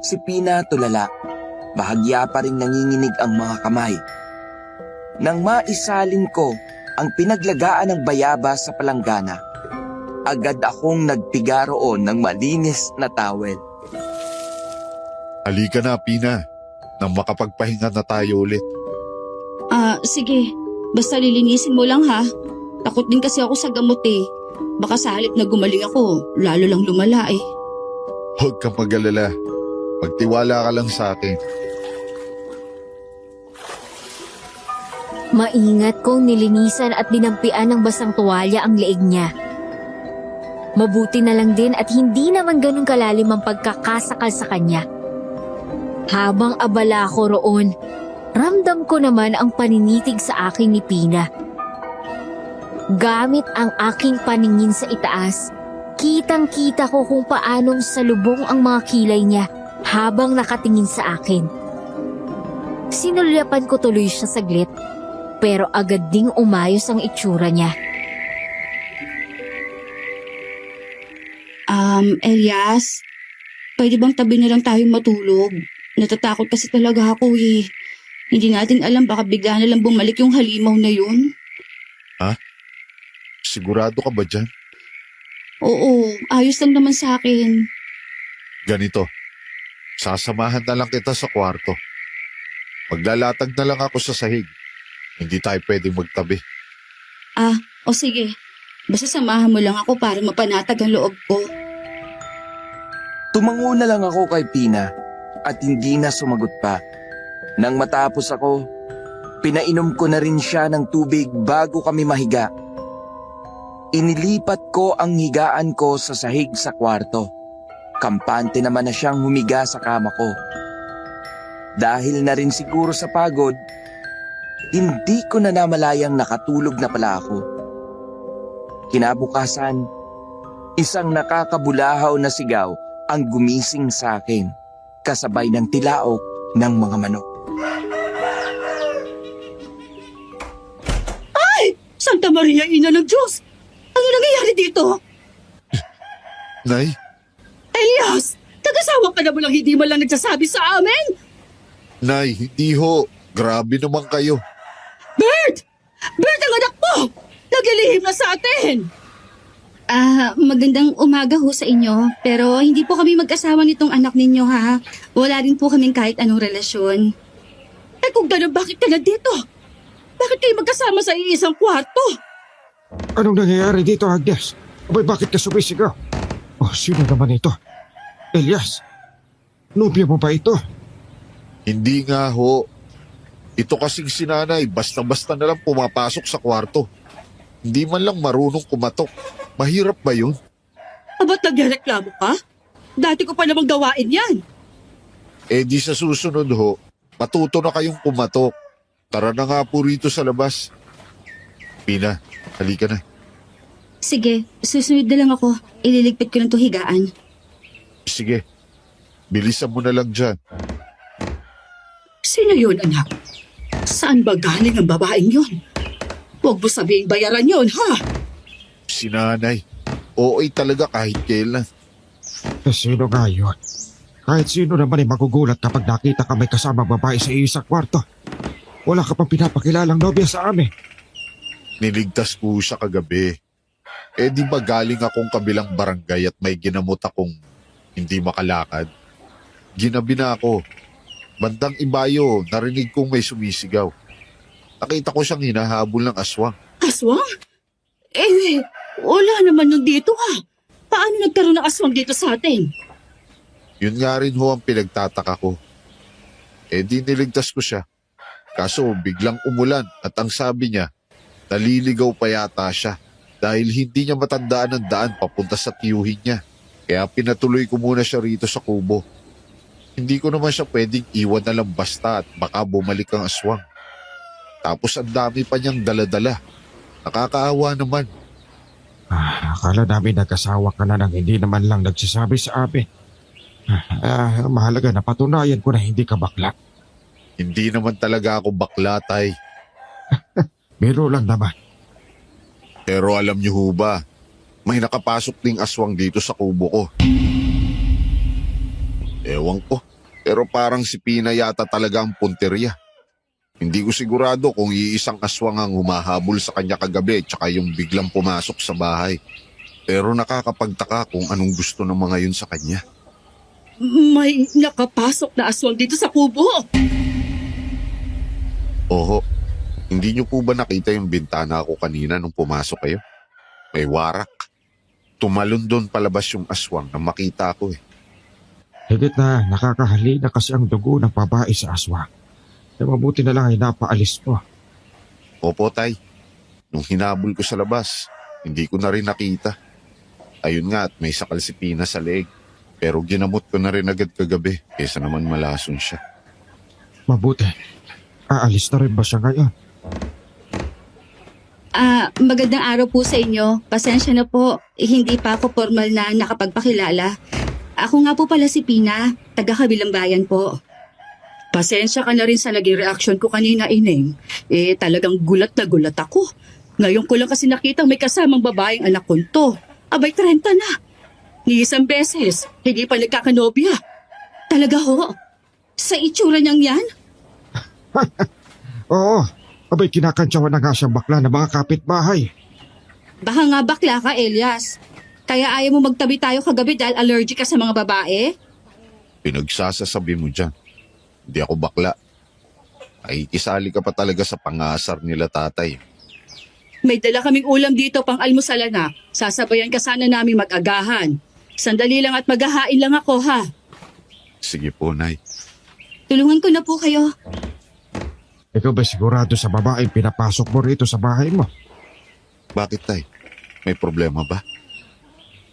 Si Pina tulala, bahagya pa rin nanginginig ang mga kamay. Nang maisalin ko ang pinaglagaan ng bayabas sa palanggana, agad akong nagpiga roon ng malinis na towel. Halika na, Pina. Nang makapagpahinga na tayo ulit. Sige. Basta lilinisin mo lang ha. Takot din kasi ako sa gamot eh. Baka sa halip na gumaling ako, lalo lang lumala eh. Huwag kang mag-alala. Magtiwala ka lang sa akin. Maingat kong nilinisan at dinampian ng basang tuwalya ang leeg niya. Mabuti na lang din at hindi naman ganun kalalim ang pagkakasakal sa kanya. Habang abala ko roon, ramdam ko naman ang paninitig sa akin ni Pina. Gamit ang aking paningin sa itaas, kitang-kita ko kung paanong salubong ang mga kilay niya habang nakatingin sa akin. Sinulyapan ko tuloy siya saglit, pero agad ding umayos ang itsura niya. Elias, pwede bang tabi na lang tayo matulog? Natatakot kasi talaga ako eh. Hindi natin alam, baka bigla na lang bumalik yung halimaw na yun. Sigurado ka ba dyan? Oo, ayos lang naman sa akin. Ganito. Sasamahan na lang kita sa kwarto. Maglalatag na lang ako sa sahig. Hindi tayo pwedeng magtabi. O sige. Basta samahan mo lang ako para mapanatag ang loob ko. Tumango na lang ako kay Pina at hindi na sumagot pa. Nang matapos ako, pinainom ko na rin siya ng tubig bago kami mahiga. Inilipat ko ang higaan ko sa sahig sa kwarto. Kampante naman na siyang humiga sa kama ko. Dahil na rin siguro sa pagod, hindi ko na namalayang nakatulog na pala ako. Kinabukasan, isang nakakabulahaw na sigaw ang gumising sa akin, kasabay ng tilaok ng mga manok. Santa Maria, Ina ng Diyos! Ano nangyayari dito? Nay, Elias! Nag-asawa ka na mo lang hindi mo lang nagsasabi sa amin? Nay, hindi ho. Grabe naman kayo. Bert! Bert, ang anak mo! Naglilihim na sa atin! Magandang umaga ho sa inyo. Pero hindi po kami mag-asawa nitong anak ninyo ha. Wala rin po kaming kahit anong relasyon. Eh kung gano'n, bakit ka na dito? Bakit kayo magkasama sa iisang kwarto? Anong nangyayari dito, Agnes? Abay, bakit ka sumisigaw? Oh, sino naman ito? Elias, nobya mo ba ito? Hindi nga ho. Ito kasing sinanay, basta-basta na lang pumapasok sa kwarto. Hindi man lang marunong kumatok. Mahirap ba yun? Aba't nagreklamo ka? Dati ko pa namang gawain yan. Eh di sa susunod ho, matuto na kayong kumatok. Tara na nga po rito sa labas. Pina, halika na. Sige, susunod na lang ako. Ililigpit ko ng tuhigaan. Sige, bilisan mo na lang dyan. Sino yun, anak? Saan ba galing ang babaeng yun? Huwag mo sabihing bayaran yun, ha? Sinanay, OA talaga kahit kailan. Sino nga yun? Kahit sino naman ay magugulat kapag nakita ka may kasama babae sa isang kwarto. Wala ka pang pinapakilalang nobya sa amin. Niligtas ko siya kagabi. Eh di ba galing akong kabilang barangay at may ginamot akong hindi makalakad? Ginabi na ako. Bandang ibayo, narinig kong may sumisigaw. Nakita ko siyang hinahabol ng aswang. Aswang? Eh, wala naman nun dito, ha? Paano nagkaroon ng aswang dito sa atin? Yun nga rin ho ang pinagtataka ko. Eh di niligtas ko siya. Kaso biglang umulan at ang sabi niya, naliligaw pa yata siya dahil hindi niya matandaan ang daan papunta sa tiyuhin niya. Kaya pinatuloy ko muna siya rito sa kubo. Hindi ko naman siya pwedeng iwan na lang basta at baka bumalik ang aswang. Tapos ang dami pa niyang daladala. Nakakaawa naman. Akala namin nag-asawa ka na nang hindi naman lang nagsasabi sa amin. Mahalaga na patunayan ko na hindi ka bakla. Hindi naman talaga ako bakla, tay. Biro lang naman. Pero alam niyo ho ba, may nakapasok ding aswang dito sa kubo ko. Ewan ko, pero parang si Pina yata talaga ang punteriya. Hindi ko sigurado kung iisang aswang ang humahabol sa kanya kagabi tsaka yung biglang pumasok sa bahay. Pero nakakapagtaka kung anong gusto ng mga yun sa kanya. May nakapasok na aswang dito sa kubo. Oho, hindi niyo po ba nakita yung bintana ko kanina nung pumasok kayo? May warak. Tumalon doon palabas yung aswang na makita ko eh. Higit na nakakahalina kasi ang dugo ng babae sa aswang. Na mabuti na lang ay napaalis mo. Opo, tay. Nung hinabol ko sa labas, hindi ko na rin nakita. Ayun nga at may sakal si Pina sa leeg. Pero ginamot ko na rin agad kagabi kesa naman malason siya. Mabuti. Aalis na rin ba siya ngayon? Magandang araw po sa inyo. Pasensya na po, hindi pa ako formal na nakapagpakilala. Ako nga po pala si Pina, taga-kabilang bayan po. Pasensya ka na rin sa naging reaksyon ko kanina, Ineng. Eh, talagang gulat na gulat ako. Ngayon ko lang kasi nakita may kasamang babaeng anak ko to. Abay, 30 na. Ni isang beses, hindi pa nagkakanobya. Talaga ho? Sa itsura niyang yan? Oo. Abay, kinakantsawan na nga siyang bakla ng mga kapitbahay. Baka nga bakla ka, Elias. Kaya ayaw mo magtabi tayo kagabi dahil allergic ka sa mga babae? Pinagsasasabi mo dyan. Hindi ako bakla. Ay, isali ka pa talaga sa pangasar nila tatay. May dala kaming ulam dito pang almusal na. Sasabayan ka sana namin mag-agahan. Sandali lang at maghahain lang ako, ha? Sige po, Nay. Tulungan ko na po kayo. Ikaw ba sigurado sa babaeng pinapasok mo rito sa bahay mo? Bakit, Tay? May problema ba?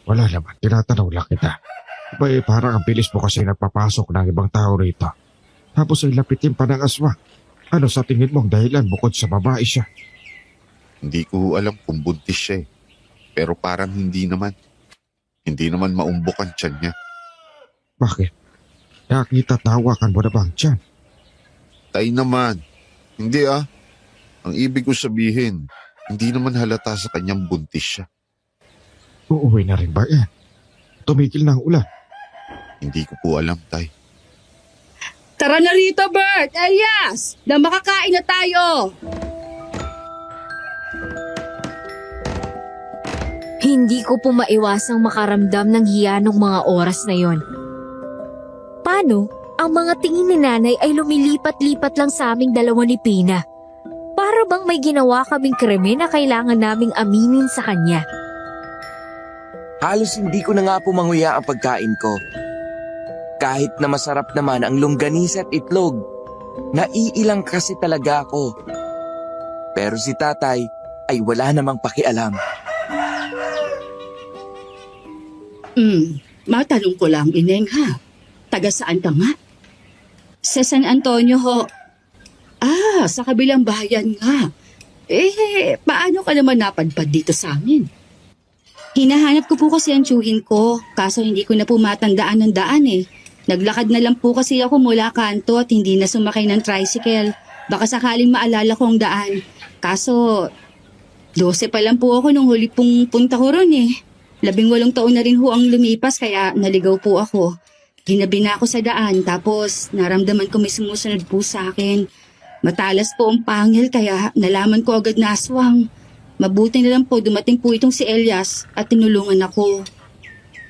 Wala naman, tinatanong lang kita. Abay, parang ang bilis mo kasi nagpapasok ng ibang tao rito. Tapos ay lapitin pa ng aswang. Ano sa tingin mong dahilan bukod sa babae siya? Hindi ko alam kung buntis siya eh. Pero parang hindi naman. Hindi naman maumbok ang tiyan niya. Bakit? Nakita tawakan mo na ba ang tiyan? Tay naman. Hindi ah. Ang ibig ko sabihin, hindi naman halata sa kanyang buntis siya. Uuwi na rin ba yan? Tumigil na ang ulan. Hindi ko po alam, Tay. Tara na rito, Bert! Elias! Na makakain na tayo! Hindi ko po maiwasang makaramdam ng hiya nung mga oras na yon. Paano? Ang mga tingin ni nanay ay lumilipat-lipat lang sa aming dalawa ni Pina. Para bang may ginawa kaming krimen na kailangan naming aminin sa kanya. Halos hindi ko na nga po manguya ang pagkain ko. Kahit na masarap naman ang longganisa at itlog, naiilang kasi talaga ako. Pero si tatay ay wala namang pakialam. Matanong ko lang, Ineng, ha? Taga saan ka nga? Sa San Antonio ho. Sa kabilang bayan nga. Paano ka naman napadpad dito sa amin? Hinahanap ko po kasi ang tiyuhin ko, kaso hindi ko na po matandaan ng daan eh. Naglakad na lang po kasi ako mula kanto at hindi na sumakay ng tricycle. Baka sakaling maalala ko ang daan. Kaso, 12 pa lang po ako nung huli pong punta ko ron eh. 18 taon na rin ho ang lumipas kaya naligaw po ako. Ginabi na ako sa daan tapos naramdaman ko may sumusunod po sa akin. Matalas po ang pangil kaya nalaman ko agad na aswang. Mabuti na lang po dumating po itong si Elias at tinulungan ako.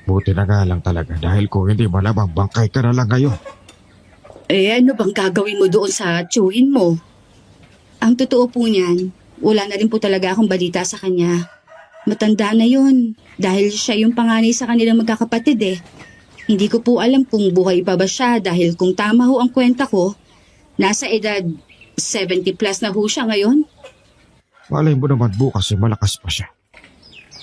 Buti na nga lang talaga dahil kung hindi malamang bangkay ka na lang ngayon. Ano bang gagawin mo doon sa tiyuhin mo? Ang totoo po niyan, wala na rin po talaga akong balita sa kanya. Matanda na yun dahil siya yung panganay sa kanilang magkakapatid eh. Hindi ko po alam kung buhay pa ba siya dahil kung tama ho ang kwenta ko, nasa edad 70 plus na ho siya ngayon. Malay mo naman bukas malakas pa siya.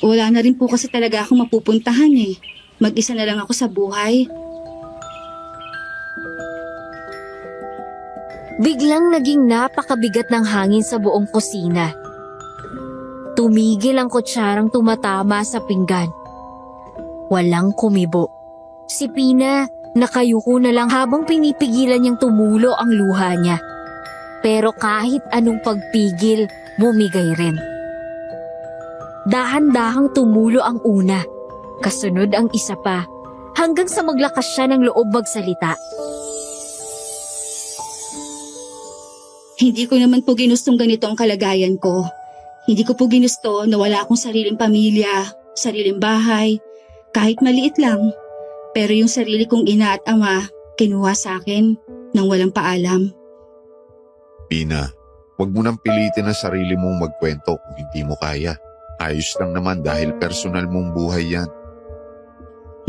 Wala na rin po kasi talaga akong mapupuntahan eh. Mag-isa na lang ako sa buhay. Biglang naging napakabigat ng hangin sa buong kusina. Tumigil ang kutsarang tumatama sa pinggan. Walang kumibo. Si Pina nakayuko na lang habang pinipigilan niyang tumulo ang luha niya. Pero kahit anong pagpigil, bumigay rin. Dahan-dahang tumulo ang una, kasunod ang isa pa, hanggang sa maglakas siya ng loob magsalita. Hindi ko naman po ginustong ganito ang kalagayan ko. Hindi ko po ginusto na wala akong sariling pamilya, sariling bahay, kahit maliit lang. Pero yung sarili kong ina at ama, kinuha sa akin nang walang paalam. Pina, huwag mo nang pilitin ang sarili mong magkwento kung hindi mo kaya. Ayos lang naman dahil personal mong buhay yan.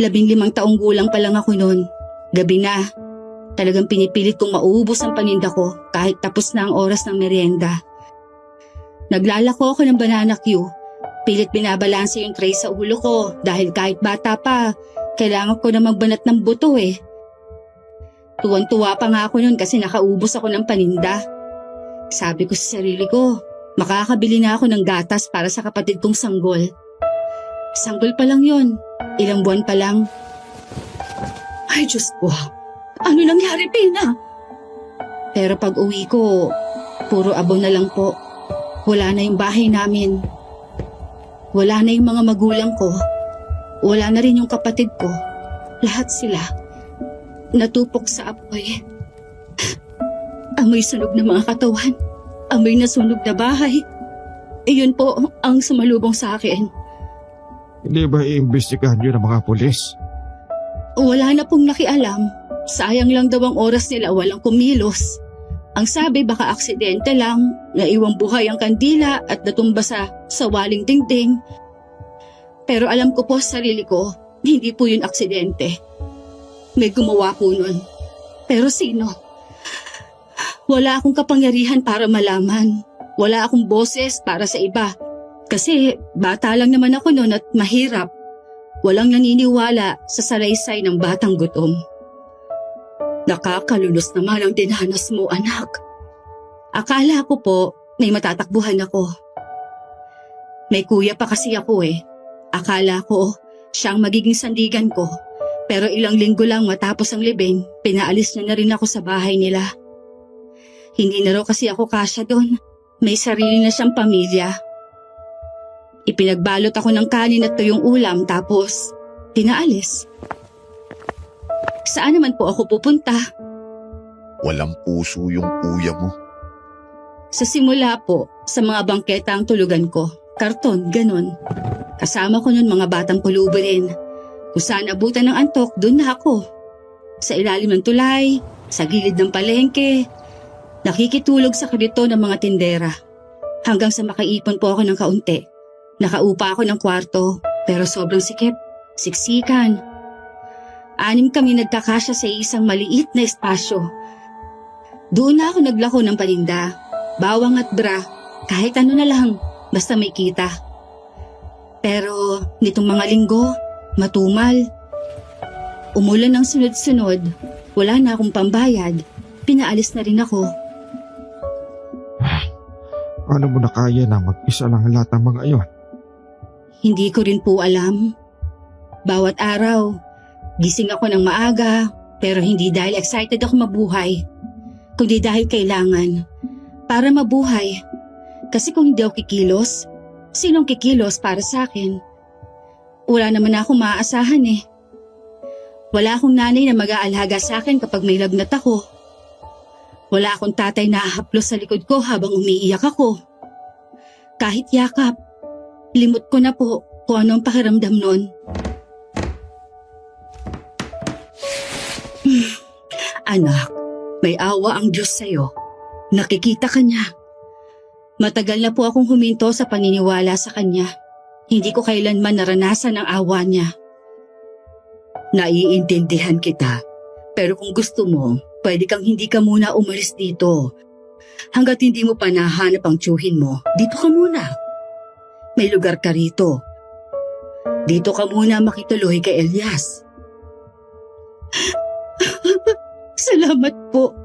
15 taong gulang pa lang ako noon. Gabi na. Talagang pinipilit kong mauubos ang paninda ko kahit tapos na ang oras ng merienda. Naglalako ako ng banana Q. Pilit binabalanse yung tray sa ulo ko dahil kahit bata pa, kailangan ko na magbanat ng buto eh. Tuwan-tuwa pa nga ako noon kasi nakaubos ako ng paninda. Sabi ko sa sarili ko, makakabili na ako ng gatas para sa kapatid kong sanggol. Sanggol pa lang yon, ilang buwan pa lang. Ay, Diyos ko. Ano nangyari, Pina? Pero pag uwi ko, puro abo na lang po. Wala na yung bahay namin. Wala na yung mga magulang ko. Wala na rin yung kapatid ko. Lahat sila. Natupok sa apoy. Amoy sunog na mga katawan. Amoy nasunog na bahay. Iyon po ang sumalubong sa akin. Hindi ba iimbestigahan yun ng mga pulis? Wala na pong nakialam. Sayang lang daw ang oras nila, walang kumilos. Ang sabi baka aksidente lang, naiwang buhay ang kandila at natumba sa waling dingding. Pero alam ko po sa sarili ko, hindi po yun aksidente. May gumawa po nun. Pero sino? Wala akong kapangyarihan para malaman. Wala akong boses para sa iba. Kasi bata lang naman ako noon at mahirap. Walang naniniwala sa salaysay ng batang gutom. Nakakalunos naman ang dinanas mo, anak. Akala ko po may matatakbuhan ako. May kuya pa kasi ako eh. Akala ko siyang magiging sandigan ko. Pero ilang linggo lang matapos ang libing, pinaalis niya na rin ako sa bahay nila. Hindi na raw kasi ako kasya doon. May sarili na siyang pamilya. Ipinagbalot ako ng kanin at tuyong ulam tapos pinaalis. Saan naman po ako pupunta? Walang puso yung kuya mo. Sa simula po, sa mga bangketa ang tulugan ko. Karton, ganun. Kasama ko nun mga batang pulubo rin. Kung saan abutan ng antok, dun na ako. Sa ilalim ng tulay, sa gilid ng palengke, nakikitulog sa krito ng mga tindera. Hanggang sa makaipon po ako ng kaunti. Nakaupa ako ng kwarto, pero sobrang sikip, siksikan. Anim kami nagkakasya sa isang maliit na espasyo. Doon na ako naglako ng paninda, bawang at bra, kahit ano na lang, basta may kita. Pero nitong mga linggo, matumal. Umulan ng sunod-sunod, wala na akong pambayad, pinaalis na rin ako. Paano mo na kaya na mag-isa lang ang lahat ng mga iyon? Hindi ko rin po alam. Bawat araw, gising ako ng maaga, pero hindi dahil excited ako mabuhay, kundi dahil kailangan para mabuhay. Kasi kung hindi ako kikilos, sinong kikilos para sa akin? Wala naman ako maaasahan eh. Wala akong nanay na mag-aalaga sa akin kapag may lagnat ako. Wala akong tatay na hahaplos sa likod ko habang umiiyak ako. Kahit yakap, limot ko na po kung ano ang pakiramdam nun. Anak, may awa ang Diyos sa'yo. Nakikita ka niya. Matagal na po akong huminto sa paniniwala sa Kanya. Hindi ko kailanman naranasan ang awa niya. Naiintindihan kita. Pero kung gusto mo, pwede kang hindi ka muna umalis dito. Hanggat hindi mo pa nahanap ang tiyuhin mo, dito ka muna. May lugar ka rito. Dito ka muna makituloy kay Elias. Salamat po.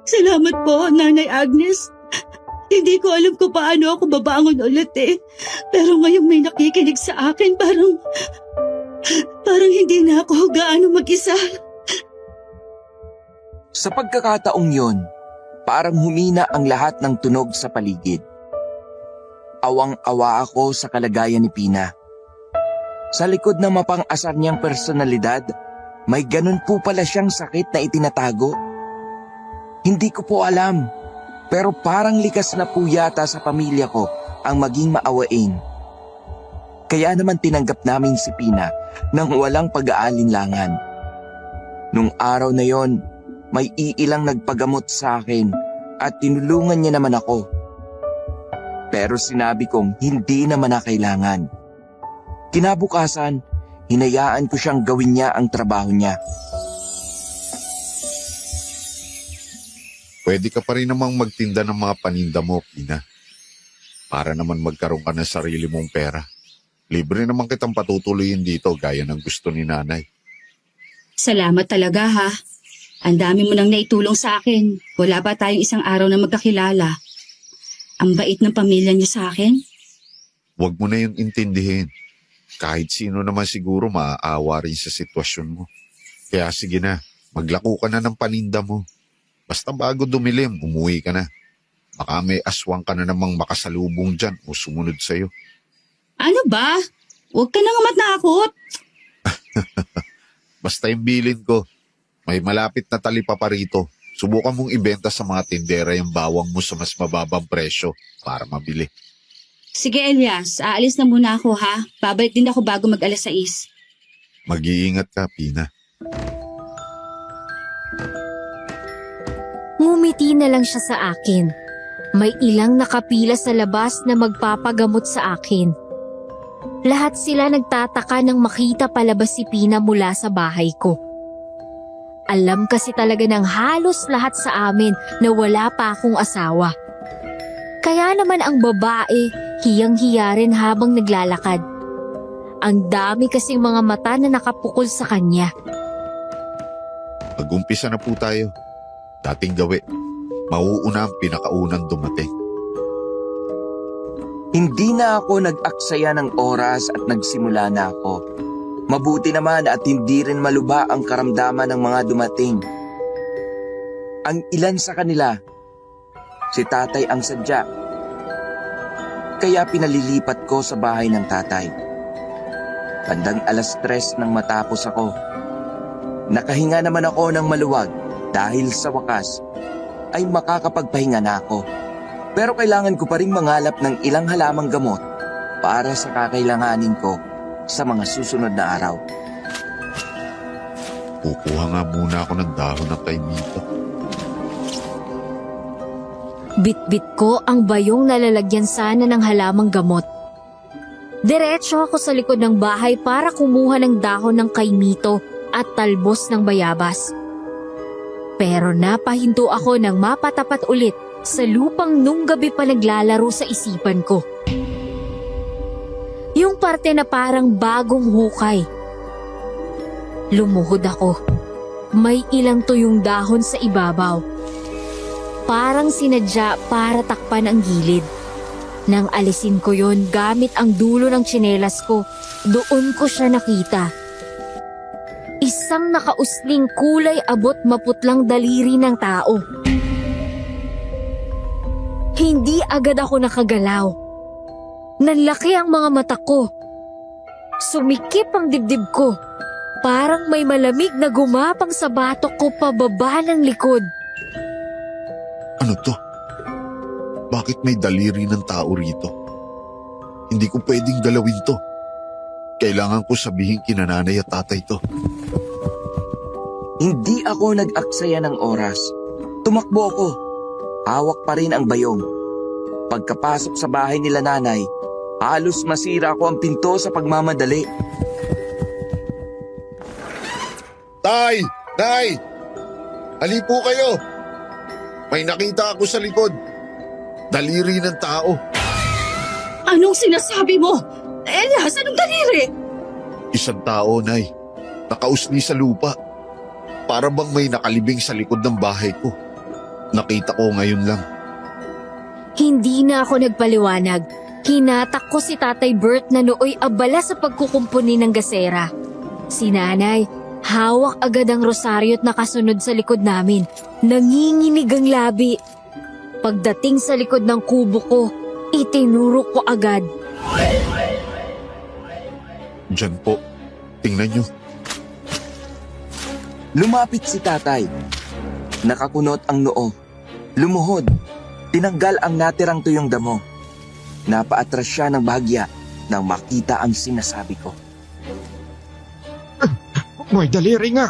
Salamat po, Nanay Agnes. Hindi ko alam kung paano ako babangon ulit eh. Pero ngayong may nakikinig sa akin, parang hindi na ako gaano mag-isa. Sa pagkakataong yon, parang humina ang lahat ng tunog sa paligid. Awang-awa ako sa kalagayan ni Pina. Sa likod ng mapang-asar niyang personalidad, may ganun po pala siyang sakit na itinatago. Hindi ko po alam, pero parang likas na po yata sa pamilya ko ang maging maawain. Kaya naman tinanggap namin si Pina nang walang pag-aalinlangan. Nung araw na yon, may iilang nagpagamot sa akin at tinulungan niya naman ako. Pero sinabi kong hindi naman na kailangan. Kinabukasan, hinayaan ko siyang gawin niya ang trabaho niya. Pwede ka pa rin namang magtinda ng mga paninda mo, Pina. Para naman magkaroon ka ng sarili mong pera. Libre naman kitang patutuloyin dito gaya ng gusto ni nanay. Salamat talaga ha. Ang dami mo nang naitulong sa akin. Wala pa tayong isang araw na magkakilala. Ang bait ng pamilya niyo sa akin. Huwag mo na yun intindihin. Kahit sino naman siguro maaawa rin sa sitwasyon mo. Kaya sige na, maglako ka na ng paninda mo. Basta bago dumilim, umuwi ka na. Baka may aswang ka na namang makasalubong dyan o sumunod sa'yo. Ano ba? Huwag ka nang matakot. Basta yung bilin ko, may malapit na talipa pa rito. Subukan mong ibenta sa mga tindera yung bawang mo sa mas mababang presyo para mabili. Sige Elias, aalis na muna ako ha. Babalik din ako bago mag-alas 6. Mag-iingat ka, Pina. Ngumiti na lang siya sa akin. May ilang nakapila sa labas na magpapagamot sa akin. Lahat sila nagtataka nang makita palabas si Pina mula sa bahay ko. Alam kasi talaga ng halos lahat sa amin na wala pa akong asawa. Kaya naman ang babae, hiyang-hiya rin habang naglalakad. Ang dami kasing mga mata na nakapukol sa kanya. Mag-umpisa na po tayo. Dating gawi, mauuna ang pinakaunang dumating. Hindi na ako nag-aksaya ng oras at nagsimula na ako. Mabuti naman at hindi rin maluba ang karamdaman ng mga dumating. Ang ilan sa kanila, si tatay ang sadya. Kaya pinalilipat ko sa bahay ng tatay. Bandang 3:00 nang matapos ako. Nakahinga naman ako ng maluwag dahil sa wakas ay makakapagpahinga na ako. Pero kailangan ko pa rin mangalap ng ilang halamang gamot para sa kakailanganin ko sa mga susunod na araw. Kukuha nga muna ako ng dahon ng kaimito. Bit-bit ko ang bayong nalalagyan sana ng halamang gamot. Diretso ako sa likod ng bahay para kumuha ng dahon ng kaimito at talbos ng bayabas. Pero napahinto ako nang mapatapat ulit sa lupang nung gabi pa naglalaro sa isipan ko. Yung parte na parang bagong hukay. Lumuhod ako. May ilang tuyong dahon sa ibabaw. Parang sinadya para takpan ang gilid. Nang alisin ko yon gamit ang dulo ng tsinelas ko, doon ko siya nakita. Isang nakausling kulay abot maputlang daliri ng tao. Hindi agad ako nakagalaw. Nanlaki ang mga mata ko. Sumikip ang dibdib ko. Parang may malamig na gumapang sa batok ko pababa ng likod. Ano to? Bakit may daliri ng tao rito? Hindi ko pwedeng galawin to. Kailangan ko sabihin kina nanay at tatay to. Hindi ako nag-aksaya ng oras. Tumakbo ako. Hawak pa rin ang bayong. Pagkapasok sa bahay nila nanay, halos masira ko ang pinto sa pagmamadali. Tay! Nay! Ali po kayo! May nakita ako sa likod. Daliri ng tao. Anong sinasabi mo? Elias, anong daliri? Isang tao, Nay. Nakausli sa lupa. Para bang may nakalibing sa likod ng bahay ko. Nakita ko ngayon lang. Hindi na ako nagpaliwanag. Hinatak ko si Tatay Bert na nooy abala sa pagkukumpuni ng gasera. Si Nanay, hawak agad ang rosaryo at nakasunod sa likod namin. Nanginginig ang labi. Pagdating sa likod ng kubo ko, itinuro ko agad. Diyan po. Tingnan nyo. Lumapit si tatay. Nakakunot ang noo. Lumuhod. Tinanggal ang natirang tuyong damo. Napaatras siya ng bahagya nang makita ang sinasabi ko. May daliri nga.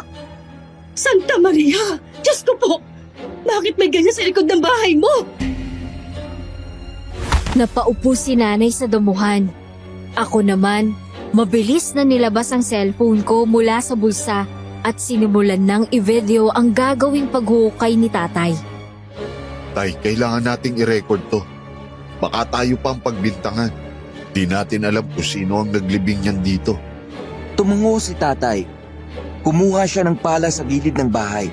Santa Maria! Diyos ko po! Bakit may ganyan sa likod ng bahay mo? Napaupo si Nanay sa damuhan. Ako naman, mabilis na nilabas ang cellphone ko mula sa bulsa at sinimulan ng i-video ang gagawing paghukay ni Tatay. Tay, kailangan nating i-record to. Baka tayo pa ang pagbintangan. Di natin alam kung sino ang naglibing niyan dito. Tumungo si tatay. Kumuha siya ng pala sa gilid ng bahay.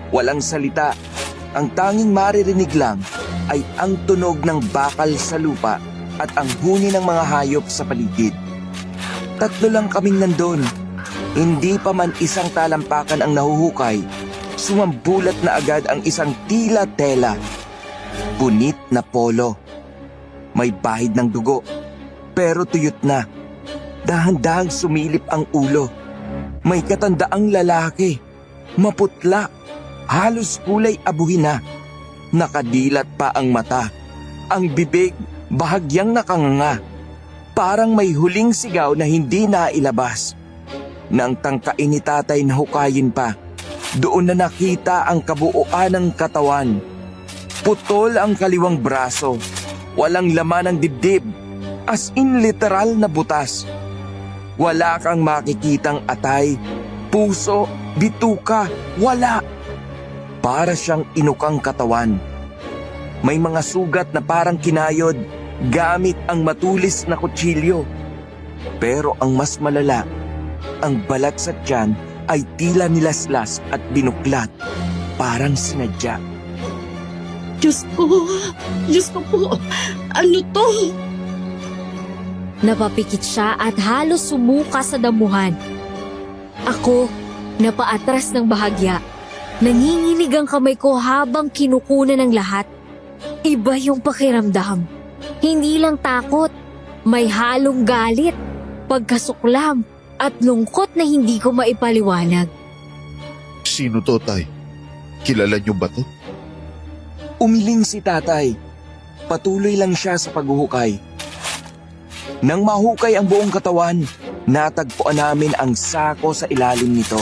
Walang salita. Ang tanging maririnig lang ay ang tunog ng bakal sa lupa at ang huni ng mga hayop sa paligid. Tatlo lang kaming nandun. Hindi pa man isang talampakan ang nahuhukay, sumambulat na agad ang isang tila tela. Punit na polo. May bahid ng dugo, pero tuyot na. Dahan-dahang sumilip ang ulo. May katandaang lalaki, maputla, halos kulay abuhin na. Nakadilat pa ang mata. Ang bibig, bahagyang nakanganga. Parang may huling sigaw na hindi nailabas. Nang tangkain ni tatay na hukayin pa, doon na nakita ang kabuuan ng katawan. Putol ang kaliwang braso. Walang laman ang dibdib. As in literal na butas. Wala kang makikitang atay, puso, bituka, wala. Para siyang inukang katawan. May mga sugat na parang kinayod gamit ang matulis na kutsilyo. Pero ang mas malala, ang balat sa tiyan ay tila nilaslas at binuklat, parang sinadya. Diyos ko po, ano to? Napapikit siya at halos sumuka sa damuhan. Ako, napaatras ng bahagya. Nanginginig ang kamay ko habang kinukunan ng lahat. Iba yung pakiramdam. Hindi lang takot, may halong galit, pagkasuklam, at lungkot na hindi ko maipaliwanag. Sino to, Tay? Kilala niyo ba to? Umiling si tatay. Patuloy lang siya sa paghuhukay. Nang mahukay ang buong katawan, natagpuan namin ang sako sa ilalim nito.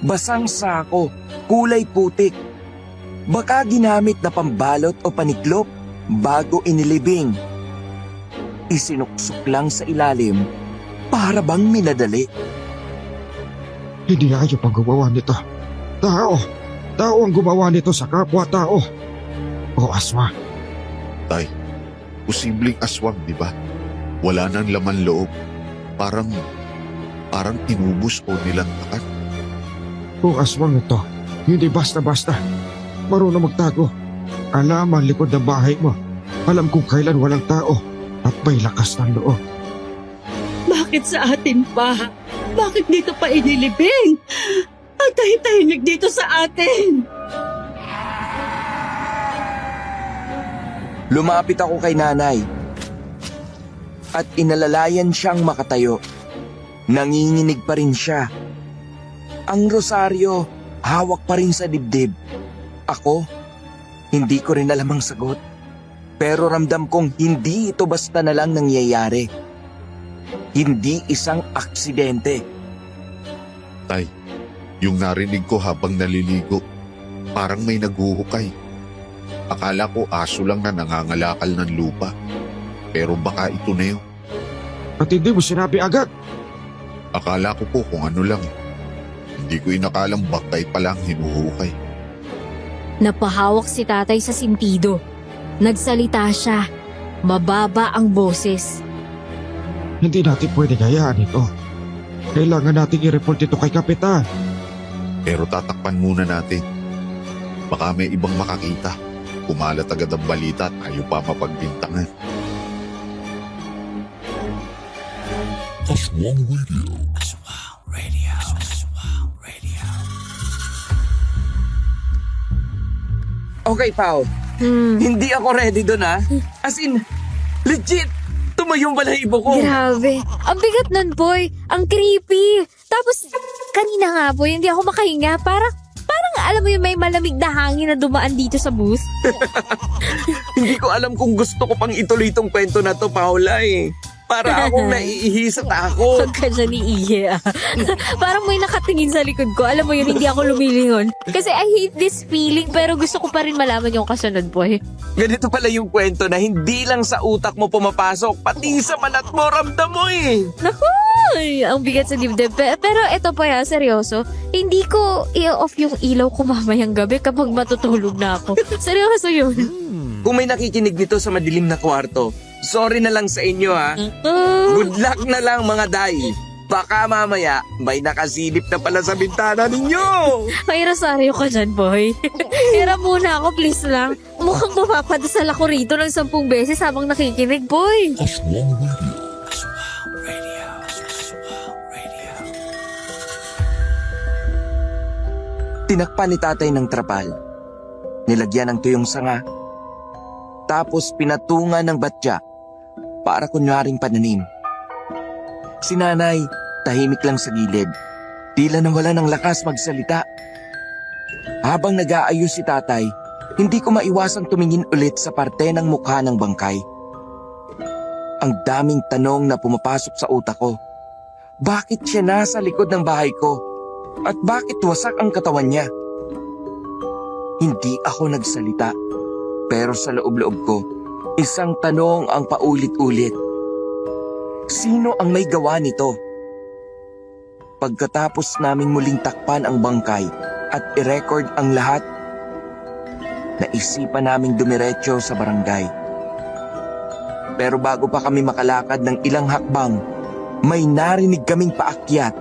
Basang sako, kulay putik. Baka ginamit na pambalot o paniklop bago inilibing. Isinuksok lang sa ilalim para bang minadali. Hindi ayos pang gumawa nito. Tao! Tao ang gumawa nito sa kapwa-tao. O aswang. Tay, posibleng aswang, di ba? Wala nang laman loob. Parang inubos o nilantakan. O aswang ito. Hindi basta-basta. Marunong magtago. Alam ang likod ng bahay mo. Alam kung kailan walang tao. At may lakas ng loob. Bakit sa atin pa? Bakit dito pa inilibing? Ang tahimik dito sa atin. Lumapit ako kay nanay. At inalalayan siyang makatayo. Nanginginig pa rin siya. Ang rosaryo, hawak pa rin sa dibdib. Ako, hindi ko rin alam ang sagot. Pero ramdam kong hindi ito basta na lang nangyayari. Hindi isang aksidente. Tay, yung narinig ko habang naliligo, parang may naghuhukay. Akala ko aso lang na nangangalakal ng lupa. Pero baka ito na yun. At hindi mo sinabi agad. Akala ko po kung ano lang. Hindi ko inakalang bakay palang hinuhukay. Napahawak si tatay sa sintido. Nagsalita siya. Mababa ang boses. Hindi natin pwede hayaan ito. Kailangan nating i-report ito kay Kapitan. Pero tatakpan muna natin. Baka may ibang makakita. Kumalat agad ang balita at ayaw pa mapagbintangan. Okay, Pao. Hindi ako ready doon, ha? As in, legit! Tumayong balahibo ko. Grabe. Ang bigat nun, boy. Ang creepy. Tapos, kanina nga, boy, hindi ako makahinga. Parang alam mo yung may malamig na hangin na dumaan dito sa bus. Hindi ko alam kung gusto ko pang ituloy itong kwento na to, Paula, eh. Para akong naiihi sa takot. Huwag ka dyan iihi, ah. Parang may nakatingin sa likod ko. Alam mo yun, hindi ako lumilingon. Kasi I hate this feeling, pero gusto ko pa rin malaman yung kasunod, boy. Ganito pala yung kwento na hindi lang sa utak mo pumapasok, pati sa malat mo, ramdam mo eh. Naku! Ay, ang bigat sa dibdib. Pero eto pa ya, seryoso. Hindi ko i-off yung ilaw ko mamayang gabi kapag matutulog na ako. Seryoso yun. Kung may nakikinig nito sa madilim na kwarto, sorry na lang sa inyo, ha. Good luck na lang, mga day. Baka mamaya may nakasilip na pala sa bintana ninyo. May rosaryo ka dyan, boy. Hirap muna ako, please lang. Mukhang mapapadasal ako rito ng 10 beses habang nakikinig, boy. Tinakpan ni tatay ng trapal. Nilagyan ng tuyong sanga. Tapos pinatungan ng batya para kunwaring pananim. Si nanay, tahimik lang sa gilid. Tila nawala ng lakas magsalita. Habang nag-aayos si tatay, hindi ko maiwasang tumingin ulit sa parte ng mukha ng bangkay. Ang daming tanong na pumapasok sa utak ko. Bakit siya nasa likod ng bahay ko? At bakit wasak ang katawan niya? Hindi ako nagsalita. Pero sa loob-loob ko, isang tanong ang paulit-ulit. Sino ang may gawa nito? Pagkatapos naming muling takpan ang bangkay at i-record ang lahat, naisipan naming dumiretso sa barangay. Pero bago pa kami makalakad ng ilang hakbang, may narinig kaming paakyat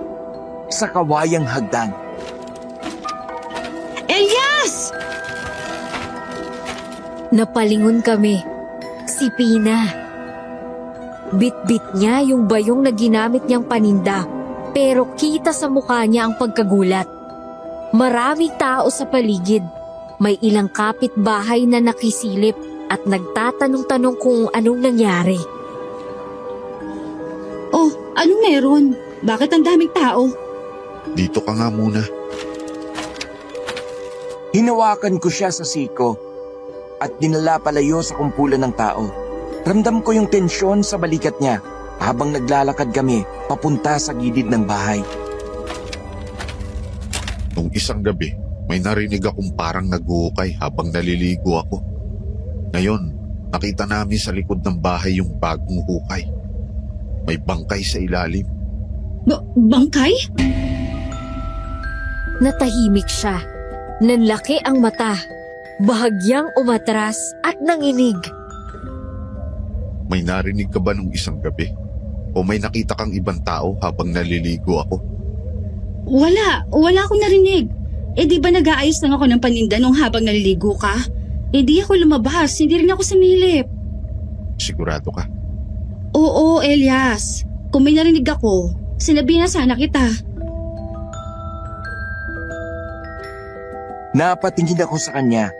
sa kawayang hagdan. Elias! Napalingon kami. Si Pina. Bit-bit niya yung bayong na ginamit niyang paninda, pero kita sa mukha niya ang pagkagulat. Maraming tao sa paligid. May ilang kapitbahay na nakisilip at nagtatanong-tanong kung anong nangyari. Oh, anong meron? Bakit ang daming tao? Dito ka nga muna. Hinawakan ko siya sa siko at dinala palayo sa kumpulan ng tao. Ramdam ko yung tensyon sa balikat niya habang naglalakad kami papunta sa gilid ng bahay. Nung isang gabi, may narinig akong parang naghuhukay habang naliligo ako. Ngayon, nakita namin sa likod ng bahay yung bagong hukay. May bangkay sa ilalim. Bangkay? Natahimik siya. Nanlaki ang mata. Bahagyang umatras at nanginig. May narinig ka ba nung isang gabi? O may nakita kang ibang tao habang naliligo ako? Wala akong narinig. Di ba nag-aayos lang ako ng paninda nung habang naliligo ka? Di ako lumabas, hindi rin ako sumilip. Sigurado ka? Oo, Elias. Kung may narinig ako, sinabihan na sana kita. Napatingin ako sa kanya.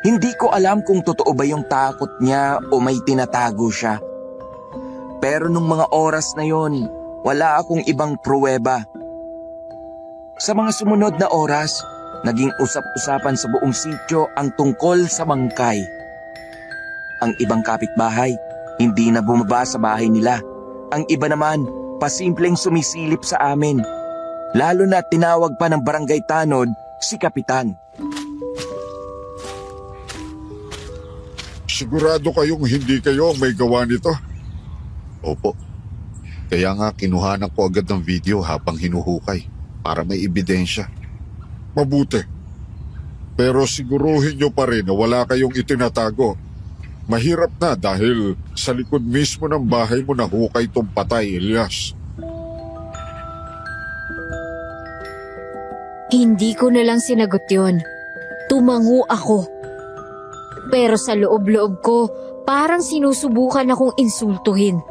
Hindi ko alam kung totoo ba yung takot niya o may tinatago siya. Pero nung mga oras na yon, wala akong ibang pruweba. Sa mga sumunod na oras, naging usap-usapan sa buong sityo ang tungkol sa bangkay. Ang ibang kapitbahay, hindi na bumaba sa bahay nila. Ang iba naman, pasimpleng sumisilip sa amin. Lalo na tinawag pa ng barangay tanod si Kapitan. Sigurado kayong hindi kayo ang may gawa nito? Opo. Kaya nga kinuhanan ko agad ng video habang hinuhukay para may ebidensya. Mabuti. Pero siguruhin nyo pa rin na wala kayong itinatago. Mahirap na dahil sa likod mismo ng bahay mo nahukay tong patay, Elias. Hindi ko na lang sinagot yon. Tumango ako. Pero sa loob-loob ko, parang sinusubukan akong insultuhin.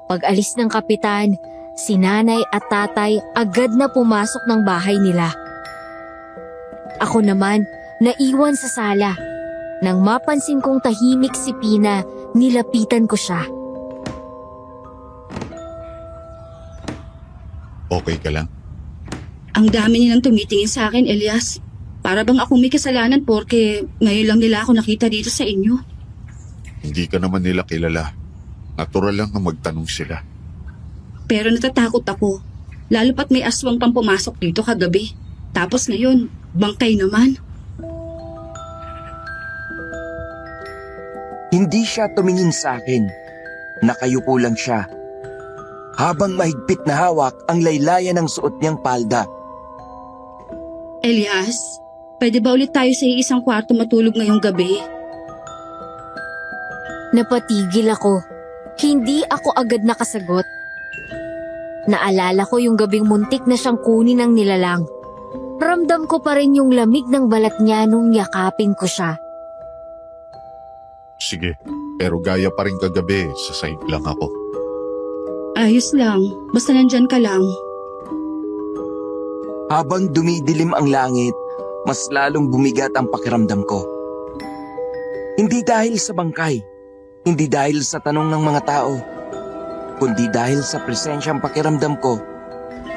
Pag-alis ng kapitan, si nanay at tatay agad na pumasok ng bahay nila. Ako naman, naiwan sa sala. Nang mapansin kong tahimik si Pina, nilapitan ko siya. Okay ka lang? Ang dami nilang tumitingin sa akin, Elias. Para bang ako may kasalanan porque ngayon lang nila ako nakita dito sa inyo. Hindi ka naman nila kilala. Natural lang na magtanong sila. Pero natatakot ako. Lalo pat may aswang pang pumasok dito kagabi. Tapos ngayon, bangkay naman. Hindi siya tumingin sa akin. Nakayupo lang siya. Habang mahigpit na hawak ang laylayan ng suot niyang palda. Elias, pwede ba ulit tayo sa isang kwarto matulog ngayong gabi? Napatigil ako. Hindi ako agad nakasagot. Naalala ko yung gabing muntik na siyang kunin ng nilalang. Ramdam ko pa rin yung lamig ng balat niya nung yakapin ko siya. Sige, pero gaya pa rin kagabi, sa side lang ako. Ayos lang, basta nandyan ka lang. Habang dumidilim ang langit, mas lalong bumigat ang pakiramdam ko. Hindi dahil sa bangkay, hindi dahil sa tanong ng mga tao, kundi dahil sa presensyang pakiramdam ko,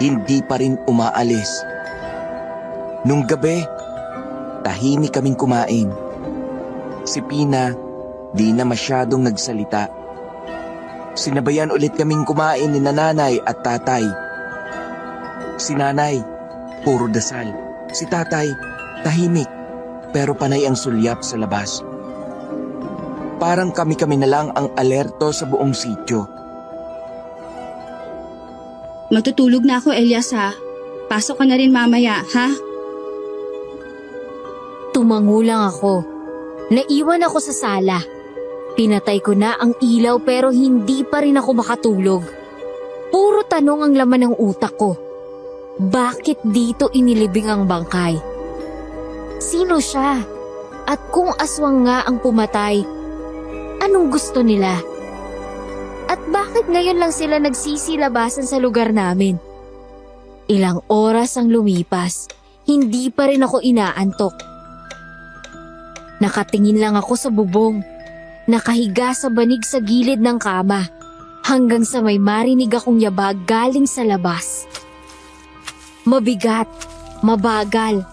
hindi pa rin umaalis. Nung gabi, tahimik kaming kumain. Si Pina, di na masyadong nagsalita. Sinabayan ulit kaming kumain ni nanay at tatay. Si nanay, puro dasal. Si tatay, tahimik, pero panay ang sulyap sa labas. Parang kami-kami na lang ang alerto sa buong sityo. Matutulog na ako, Elias ha. Pasok ka na rin mamaya, ha? Tumango lang ako. Naiwan ako sa sala. Pinatay ko na ang ilaw pero hindi pa rin ako makatulog. Puro tanong ang laman ng utak ko. Bakit dito inilibing ang bangkay? Sino siya? At kung aswang nga ang pumatay, anong gusto nila? At bakit ngayon lang sila nagsisilabasan sa lugar namin? Ilang oras ang lumipas, hindi pa rin ako inaantok. Nakatingin lang ako sa bubong, nakahiga sa banig sa gilid ng kama, hanggang sa may marinig akong yabag galing sa labas. Mabigat, mabagal,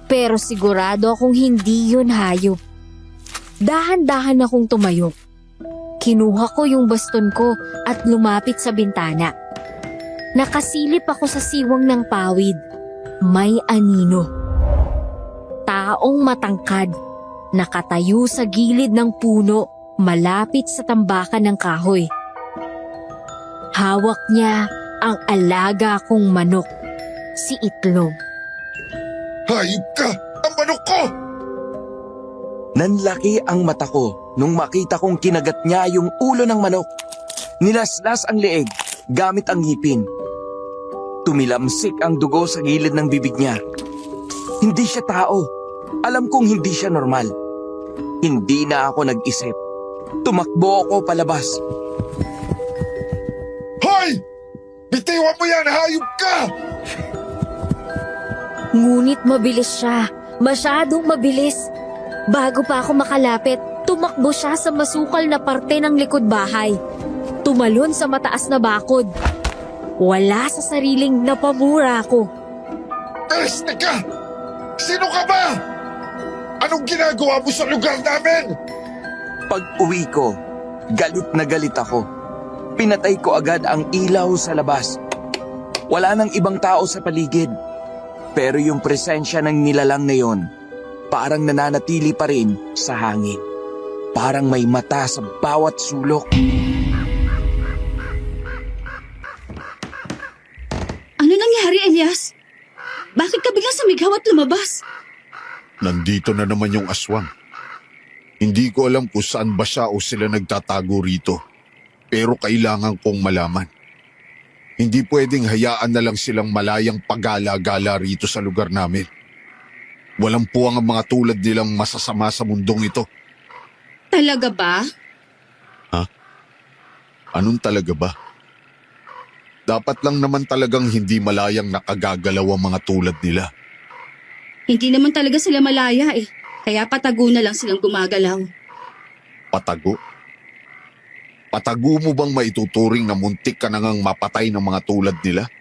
pero sigurado akong hindi yun hayop. Dahan-dahan akong tumayo. Kinuha ko yung baston ko at lumapit sa bintana. Nakasilip ako sa siwang ng pawid. May anino. Taong matangkad, nakatayo sa gilid ng puno malapit sa tambakan ng kahoy. Hawak niya ang alaga kong manok. si Itlog. Hayop ka! Ang manok ko! Nanlaki ang mata ko nung makita kong kinagat niya yung ulo ng manok. Nilaslas ang leeg gamit ang ngipin. Tumilamsik ang dugo sa gilid ng bibig niya. Hindi siya tao. Alam kong hindi siya normal. Hindi na ako nag-isip. Tumakbo ako palabas. Hoy! Bitiwan mo yan! Hayop ka! Ngunit mabilis siya. Masyadong mabilis. Bago pa ako makalapit, tumakbo siya sa masukal na parte ng likod bahay. Tumalon sa mataas na bakod. Wala sa sariling napamura ako. Peste ka! Sino ka ba? Anong ginagawa mo sa lugar namin? Pag-uwi ko, galit na galit ako. Pinatay ko agad ang ilaw sa labas. Wala nang ibang tao sa paligid. Pero yung presensya ng nilalang na yon, parang nananatili pa rin sa hangin. Parang may mata sa bawat sulok. Ano nangyari, Elias? Bakit ka biglang sumigaw at lumabas? Nandito na naman yung aswang. Hindi ko alam kung saan ba siya o sila nagtatago rito. Pero kailangan kong malaman. Hindi pwedeng hayaan na lang silang malayang pagala-gala rito sa lugar namin. Walang puwang ang mga tulad nilang masasama sa mundong ito. Talaga ba? Anong talaga ba? Dapat lang naman talagang hindi malayang nakagagalaw ang mga tulad nila. Hindi naman talaga sila malaya eh. Kaya patago na lang silang gumagalaw. Patago? Patago mo bang maituturing na muntik ka nangang mapatay ng mga tulad nila?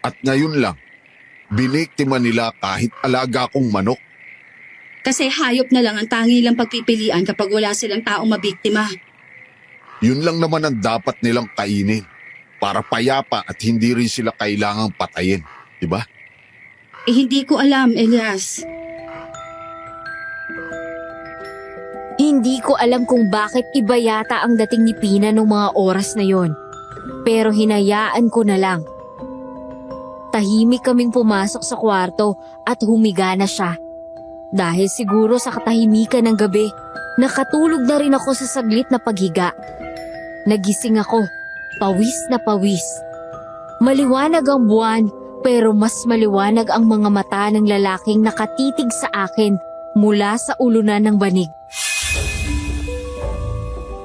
At ngayon lang, biniktima nila kahit alaga kong manok. Kasi hayop na lang ang tangi nilang pagpipilian kapag wala silang taong mabiktima. Yun lang naman ang dapat nilang kainin para payapa at hindi rin sila kailangang patayin, di ba? Eh hindi ko alam, Elias. Hindi ko alam kung bakit iba yata ang dating ni Pina nung mga oras na yon. Pero hinayaan ko na lang. Tahimik kaming pumasok sa kwarto at humiga na siya. Dahil siguro sa katahimikan ng gabi, nakatulog na rin ako sa saglit na paghiga. Nagising ako, pawis na pawis. Maliwanag ang buwan, pero mas maliwanag ang mga mata ng lalaking nakatitig sa akin mula sa ulunan ng banig.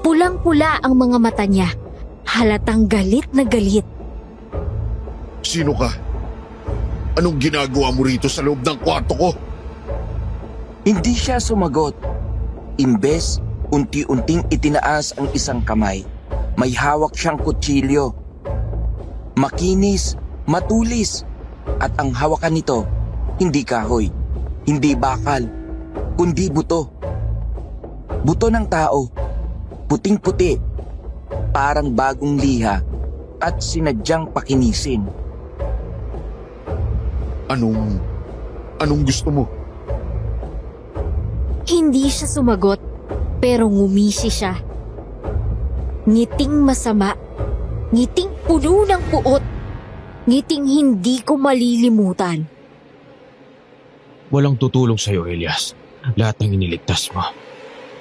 Pulang-pula ang mga mata niya, halatang galit na galit. Sino ka? Anong ginagawa mo rito sa loob ng kwarto ko? Hindi siya sumagot. Imbes, unti-unting itinaas ang isang kamay. May hawak siyang kutsilyo. Makinis, matulis. At ang hawakan nito, hindi kahoy, hindi bakal, kundi buto. Buto ng tao, puting-puti, parang bagong liha at sinadyang pakinisin. Anong gusto mo? Hindi siya sumagot, pero ngumisi siya. Ngiting masama, ngiting puno ng puot, ngiting hindi ko malilimutan. Walang tutulong sa'yo, Elias. Lahat ng iniligtas mo.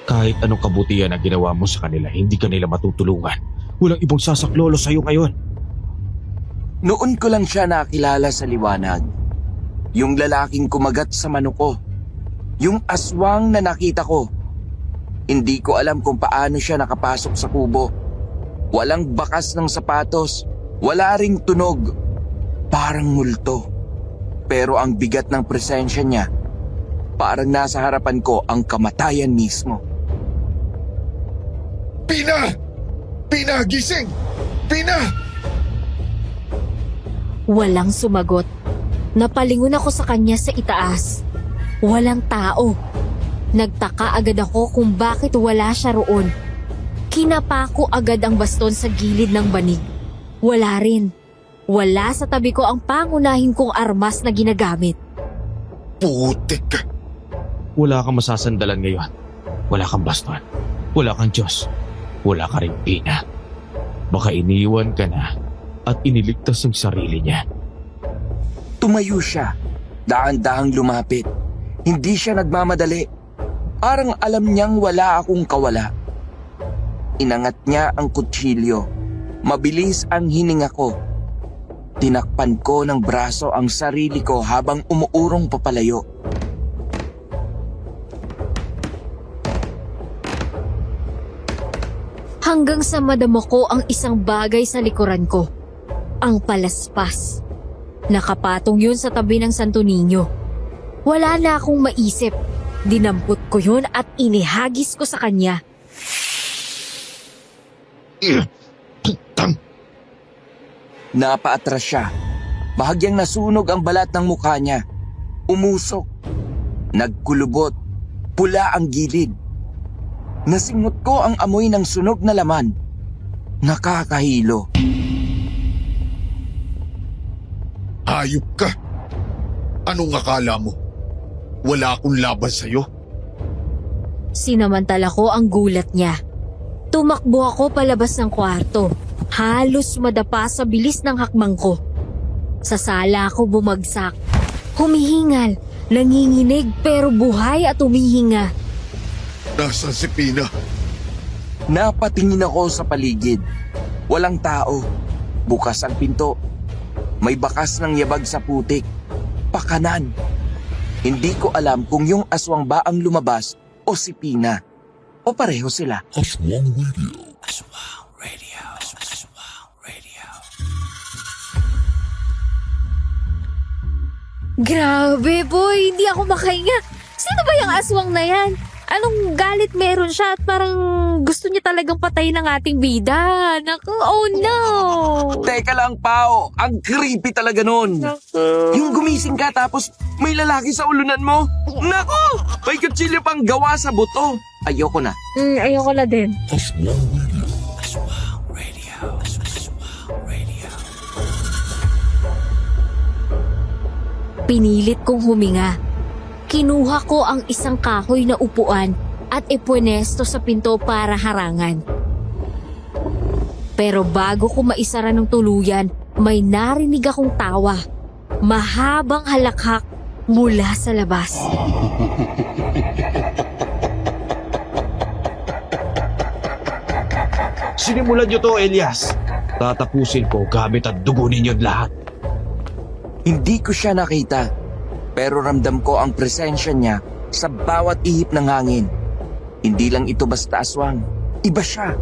Kahit anong kabutihan ang ginawa mo sa kanila, hindi ka nila matutulungan. Walang ibang sasaklolo sa'yo ngayon. Noon ko lang siya nakilala sa liwanag. Yung lalaking kumagat sa manok ko. Yung aswang na nakita ko. Hindi ko alam kung paano siya nakapasok sa kubo. Walang bakas ng sapatos. Wala ring tunog. Parang multo. Pero ang bigat ng presensya niya, parang nasa harapan ko ang kamatayan mismo. Pina! Pina, gising! Pina! Walang sumagot. Napalingon ako sa kanya sa itaas. Walang tao. Nagtaka agad ako kung bakit wala siya roon. Kinapa ko agad ang baston sa gilid ng banig. Wala rin. Wala sa tabi ko ang pangunahin kong armas na ginagamit. Putik! Wala kang masasandalan ngayon. Wala kang baston. Wala kang Diyos. Wala ka rin Pina. Baka iniwan ka na at iniligtas ang sarili niya. Tumayo siya. Daan-dahang lumapit. Hindi siya nagmamadali. Parang alam niyang wala akong kawala. Inangat niya ang kutsilyo. Mabilis ang hininga ko. Tinakpan ko ng braso ang sarili ko habang umuurong papalayo. Hanggang sa madamo ko ang isang bagay sa likuran ko. Ang palaspas. Nakapatong yun sa tabi ng Santo Niño. Wala na akong maisip. Dinampot ko yun at inihagis ko sa kanya. Napaatras siya. Bahagyang nasunog ang balat ng mukha niya. Umusok. Nagkulubot. Pula ang gilid. Nasingot ko ang amoy ng sunog na laman. Nakakahilo. Hayop ka! Anong akala mo? Wala akong laban sa'yo? Sinamantala ko ang gulat niya. Tumakbo ako palabas ng kwarto. Halos madapa sa bilis ng hakbang ko. Sa sala ako bumagsak. Humihingal, nanginginig pero buhay at humihinga. Nasaan si Pina? Napatingin ako sa paligid. Walang tao. Bukas ang pinto. May bakas ng yabag sa putik. Pakanan. Hindi ko alam kung yung aswang ba ang lumabas o si Pina. O pareho sila. Grabe boy, hindi ako makahinga. Sino ba yung aswang na yan? Anong galit meron siya at parang gusto niya talagang patayin ang ating bida. Naku, oh no! Teka lang, Pao. Ang creepy talaga nun. Yung gumising ka tapos may lalaki sa ulunan mo. Naku! May kutsilyo pang gawa sa buto. Ayoko na. Ayoko na din. Pinilit kong huminga. Kinuha ko ang isang kahoy na upuan at ipwenesto sa pinto para harangan. Pero bago ko maisara ng tuluyan, may narinig akong tawa. Mahabang halakhak mula sa labas. Sinimulan niyo to, Elias. Tatapusin ko gamit ang dugo ninyo'd lahat. Hindi ko siya nakita. Pero ramdam ko ang presensya niya sa bawat ihip ng hangin. Hindi lang ito basta aswang. Iba siya.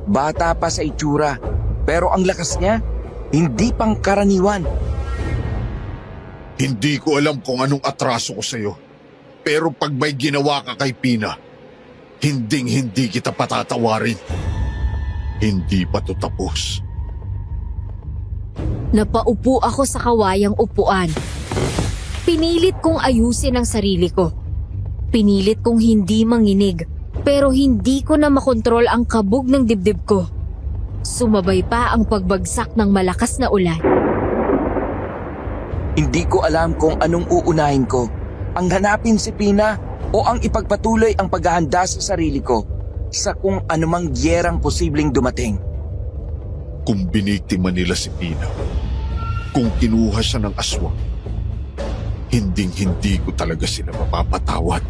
Bata pa sa itsura. Pero ang lakas niya, hindi pangkaraniwan. Hindi ko alam kung anong atraso ko sa'yo. Pero pag may ginawa ka kay Pina, hindi kita patatawarin. Hindi pa to tapos. Napaupo ako sa kawayang upuan. Pinilit kong ayusin ang sarili ko. Pinilit kong hindi manginig, pero hindi ko na makontrol ang kabog ng dibdib ko. Sumabay pa ang pagbagsak ng malakas na ulan. Hindi ko alam kung anong uunahin ko. Ang hanapin si Pina o ang ipagpatuloy ang paghahanda sa sarili ko sa kung anumang giyerang posibleng dumating. Kung biniktima nila si Pina, kung kinuha siya ng aswang, hindi ko talaga sila mapapatawad.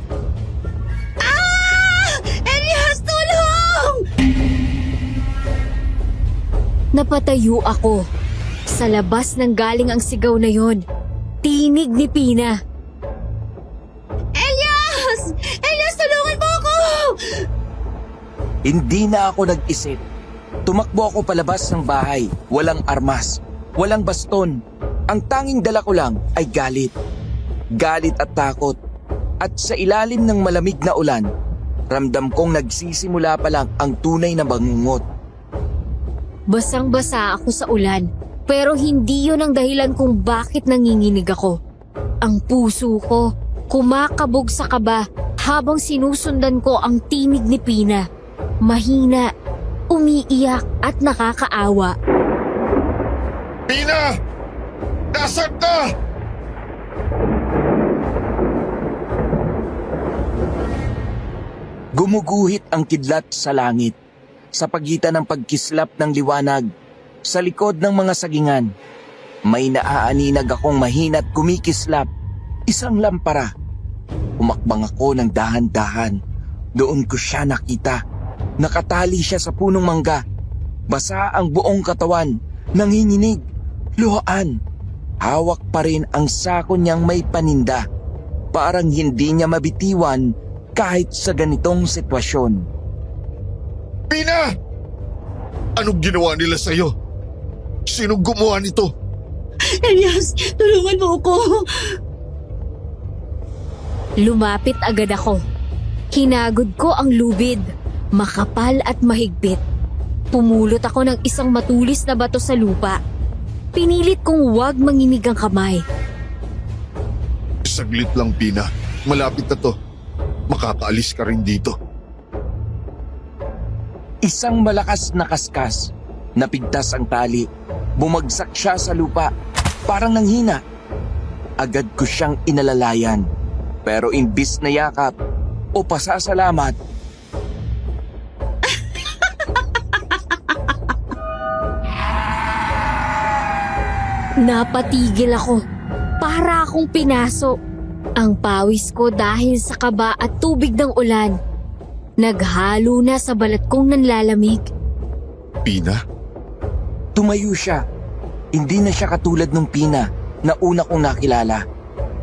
Elias, tulong! Napatayo ako. Sa labas nang galing ang sigaw na yon. Tinig ni Pina. Elias! Elias, tulungan mo ako! Hindi na ako nag-isip. Tumakbo ako palabas ng bahay. Walang armas, walang baston. Ang tanging dala ko lang ay galit. Galit at takot. At sa ilalim ng malamig na ulan, ramdam kong nagsisimula pa lang ang tunay na bangungot. Basang-basa ako sa ulan, pero hindi yun ang dahilan kung bakit nanginginig ako. Ang puso ko, kumakabog sa kaba habang sinusundan ko ang tinig ni Pina. Mahina, umiiyak at nakakaawa. Pina! Nasaan ka? Gumuguhit ang kidlat sa langit sa pagitan ng pagkislap ng liwanag sa likod ng mga sagingan. May naaaninag akong mahina't kumikislap. Isang lampara. Umakbang ako ng dahan-dahan. Doon ko siya nakita. Nakatali siya sa punong mangga. Basa ang buong katawan. Nanginginig. Luhaan. Hawak pa rin ang sako niyang may paninda. Parang hindi niya mabitiwan kahit sa ganitong sitwasyon. Pina! Anong ginawa nila sa'yo? Sinong gumawa nito? Elias, tulungan mo ako. Lumapit agad ako. Hinagod ko ang lubid, makapal at mahigpit. Pumulot ako ng isang matulis na bato sa lupa. Pinilit kong huwag manginig ang kamay. Saglit lang, Pina. Malapit na to. Makakaalis ka rin dito. Isang malakas na kaskas. Napigtas ang tali. Bumagsak siya sa lupa. Parang nanghina. Agad ko siyang inalalayan. Pero imbis na yakap o pasasalamat, napatigil ako. Para akong pinaso. Ang pawis ko dahil sa kaba at tubig ng ulan. Naghalo na sa balat kong nanlalamig. Pina? tumayo siya. Hindi na siya katulad nung Pina na una kong nakilala.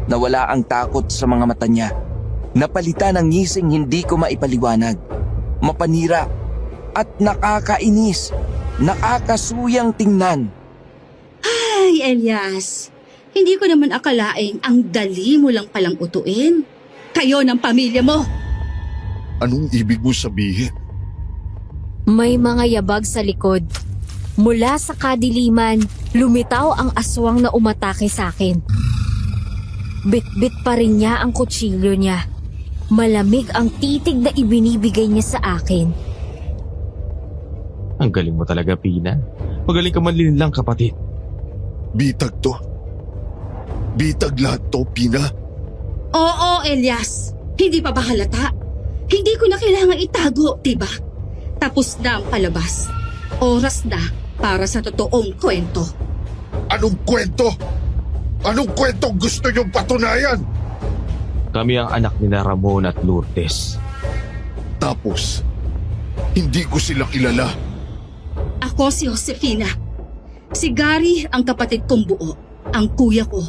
Nawala ang takot sa mga mata niya. Napalitan ng ngising hindi ko maipaliwanag. Mapanira at nakakainis. Nakakasuyang tingnan. Ay, Elias, hindi ko naman akalaing ang dali mo lang palang utuin. Kayo ng pamilya mo. Anong ibig mo sabihin? May mga yabag sa likod. Mula sa kadiliman, lumitaw ang aswang na umatake sa akin. Bit-bit pa rin niya ang kutsilyo niya. Malamig ang titig na ibinibigay niya sa akin. Ang galing mo talaga, Pina. Magaling ka man lang, kapatid. Bitag to. Bitag lahat to, Pina. Oo, Elias. Hindi pa ba halata? Hindi ko na kailangan itago, diba? Tapos na ang palabas. Oras na para sa totoong kwento. Anong kwento? Anong kwento gusto niyong patunayan? Kami ang anak ni Ramon at Lourdes. Tapos, hindi ko sila kilala. Ako si Josefina. Si Gary ang kapatid kong buo, ang kuya ko.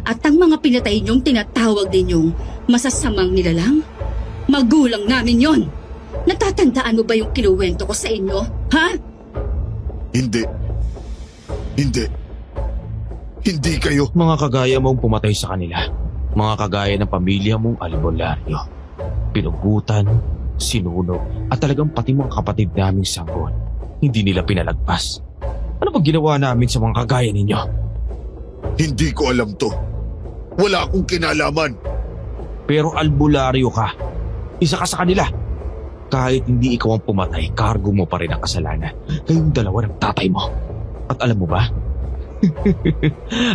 At ang mga pinatay niyong tinatawag ninyong masasamang nilalang, magulang namin yon. Natatandaan mo ba yung kinuwento ko sa inyo? Ha? Hindi. Hindi. Hindi kayo. Mga kagaya mong pumatay sa kanila. Mga kagaya ng pamilya mong albularyo. Pinugutan, sinunog, at talagang pati mga kapatid naming sanggol. Hindi nila pinalagpas. Ano ba ginawa namin sa mga kagaya ninyo? Hindi ko alam to. Wala akong kinalaman. Pero albularyo ka. Isa ka sa kanila. Kahit hindi ikaw ang pumatay, kargo mo pa rin ang kasalanan. Kayong dalawa ng tatay mo. At alam mo ba?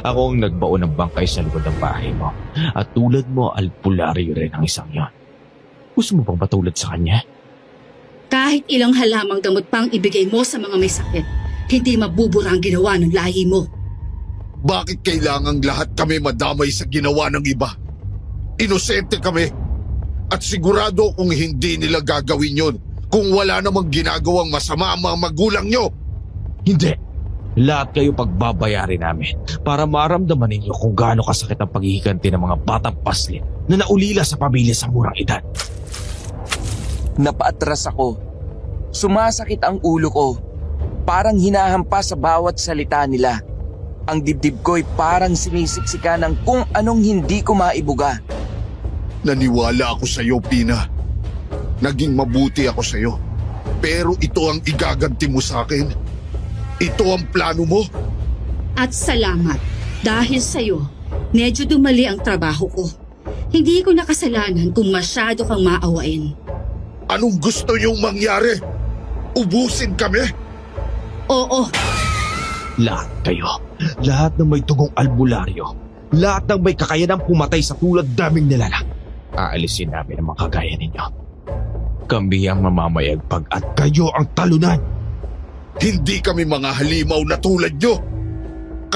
Ako ang nagbaon ng bangkay sa likod ng bahay mo. At tulad mo, albularyo rin ang isang yon. Gusto mo bang patulad sa kanya? Kahit ilang halamang gamot pang ibigay mo sa mga may sakit, hindi mabubura ang ginawa ng lahi mo. Bakit kailangang lahat kami madamay sa ginawa ng iba? Inosente kami. At sigurado kung hindi nila gagawin yon kung wala namang ginagawang masama ang mga magulang nyo. Hindi. Lahat kayo pagbabayarin namin para maramdaman ninyo kung gaano kasakit ang paghihiganti ng mga batang paslit na naulila sa pamilya sa murang edad. Napaatras ako. Sumasakit ang ulo ko. Parang hinahampas sa bawat salita nila. Ang dibdib ko'y parang sinisiksika ng kung anong hindi ko maibuga. Naniwala ako sa iyo, Pina. Naging mabuti ako sa iyo. Pero ito ang igaganti mo sa akin. Ito ang plano mo. At salamat. Dahil sa'yo, medyo dumali ang trabaho ko. Hindi ko nakasalanan kung masyado kang maawain. Anong gusto niyong mangyari? Ubusin kami? Oo, Lahat kayo. Lahat ng may tugong albularyo. Lahat ng may kakayanang pumatay sa tulad daming nilalang. Aalisin namin ang mga kagaya ninyo. Kami ang mamamayagpag at kayo ang talunan. Hindi kami mga halimaw na tulad niyo.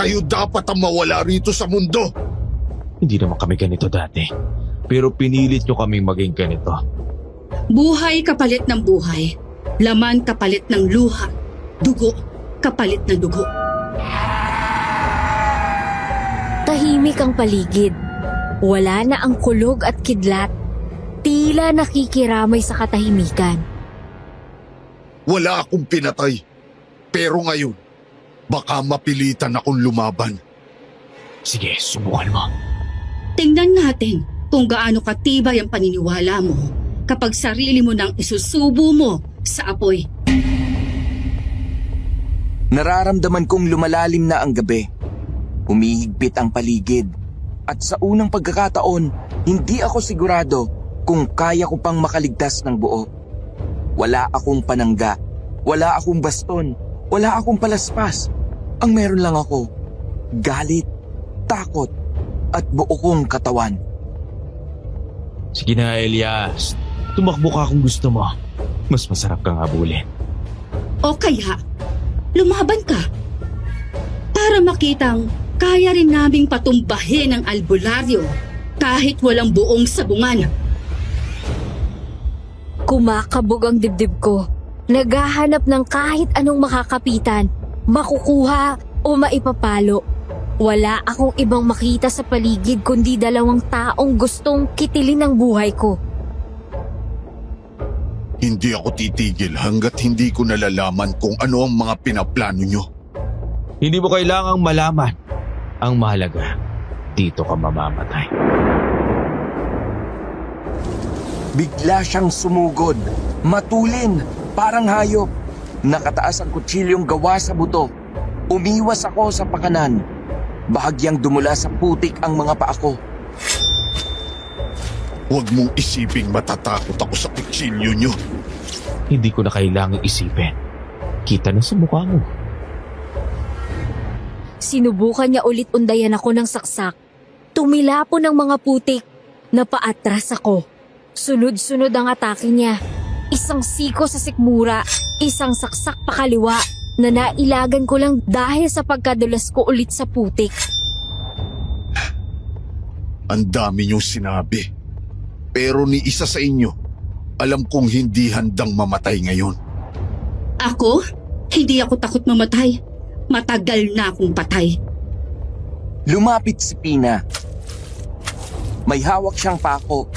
Kayo dapat ang mawala rito sa mundo. Hindi naman kami ganito dati. Pero pinilit nyo kaming maging ganito. Buhay kapalit ng buhay. Laman kapalit ng luha. Dugo kapalit ng dugo. Tahimik ang paligid. Wala na ang kulog at kidlat. Tila nakikiramay sa katahimikan. Wala akong pinatay. Pero ngayon, baka mapilitan akong lumaban. Sige, subukan mo. Tingnan natin kung gaano katibay ang paniniwala mo kapag sarili mo nang isusubo mo sa apoy. Nararamdaman kong lumalalim na ang gabi. Humihigpit ang paligid. At sa unang pagkakataon, hindi ako sigurado kung kaya ko pang makaligtas ng buo. Wala akong panangga, wala akong baston, wala akong palaspas. Ang meron lang ako, galit, takot, at buo kong katawan. Sige na, Elias. Tumakbo ka kung gusto mo. Mas masarap kang habulin. O kaya, lumaban ka. Para makitang kaya rin naming patumbahin ang albularyo kahit walang buong sabungan. Kumakabog ang dibdib ko. Naghahanap ng kahit anong makakapitan, makukuha o maipapalo. Wala akong ibang makita sa paligid kundi dalawang taong gustong kitilin ang buhay ko. Hindi ako titigil hanggat hindi ko nalalaman kung ano ang mga pinaplano nyo. Hindi mo kailangang malaman. Ang mahalaga, dito ka mamamatay. Bigla siyang sumugod, matulin, parang hayop. Nakataas ang kutsilyong gawa sa buto. Umiwas ako sa pakanan. Bahagyang dumula sa putik ang mga paa ko. Huwag mong isiping matatakot ako sa kutsilyo nyo. Hindi ko na kailangang isipin. Kita na sa mukha mo. Sinubukan niya ulit undayan ako ng saksak. Tumilapon ng mga putik. Napaatras ako. Sunod-sunod ang atake niya. Isang siko sa sikmura, isang saksak pakaliwa na nailagan ko lang dahil sa pagkadulas ko ulit sa putik. Ang dami niyong sinabi. Pero ni isa sa inyo, alam kong hindi handang mamatay ngayon. Ako? Hindi ako takot mamatay. Matagal na akong patay. Lumapit si Pina. May hawak siyang pako.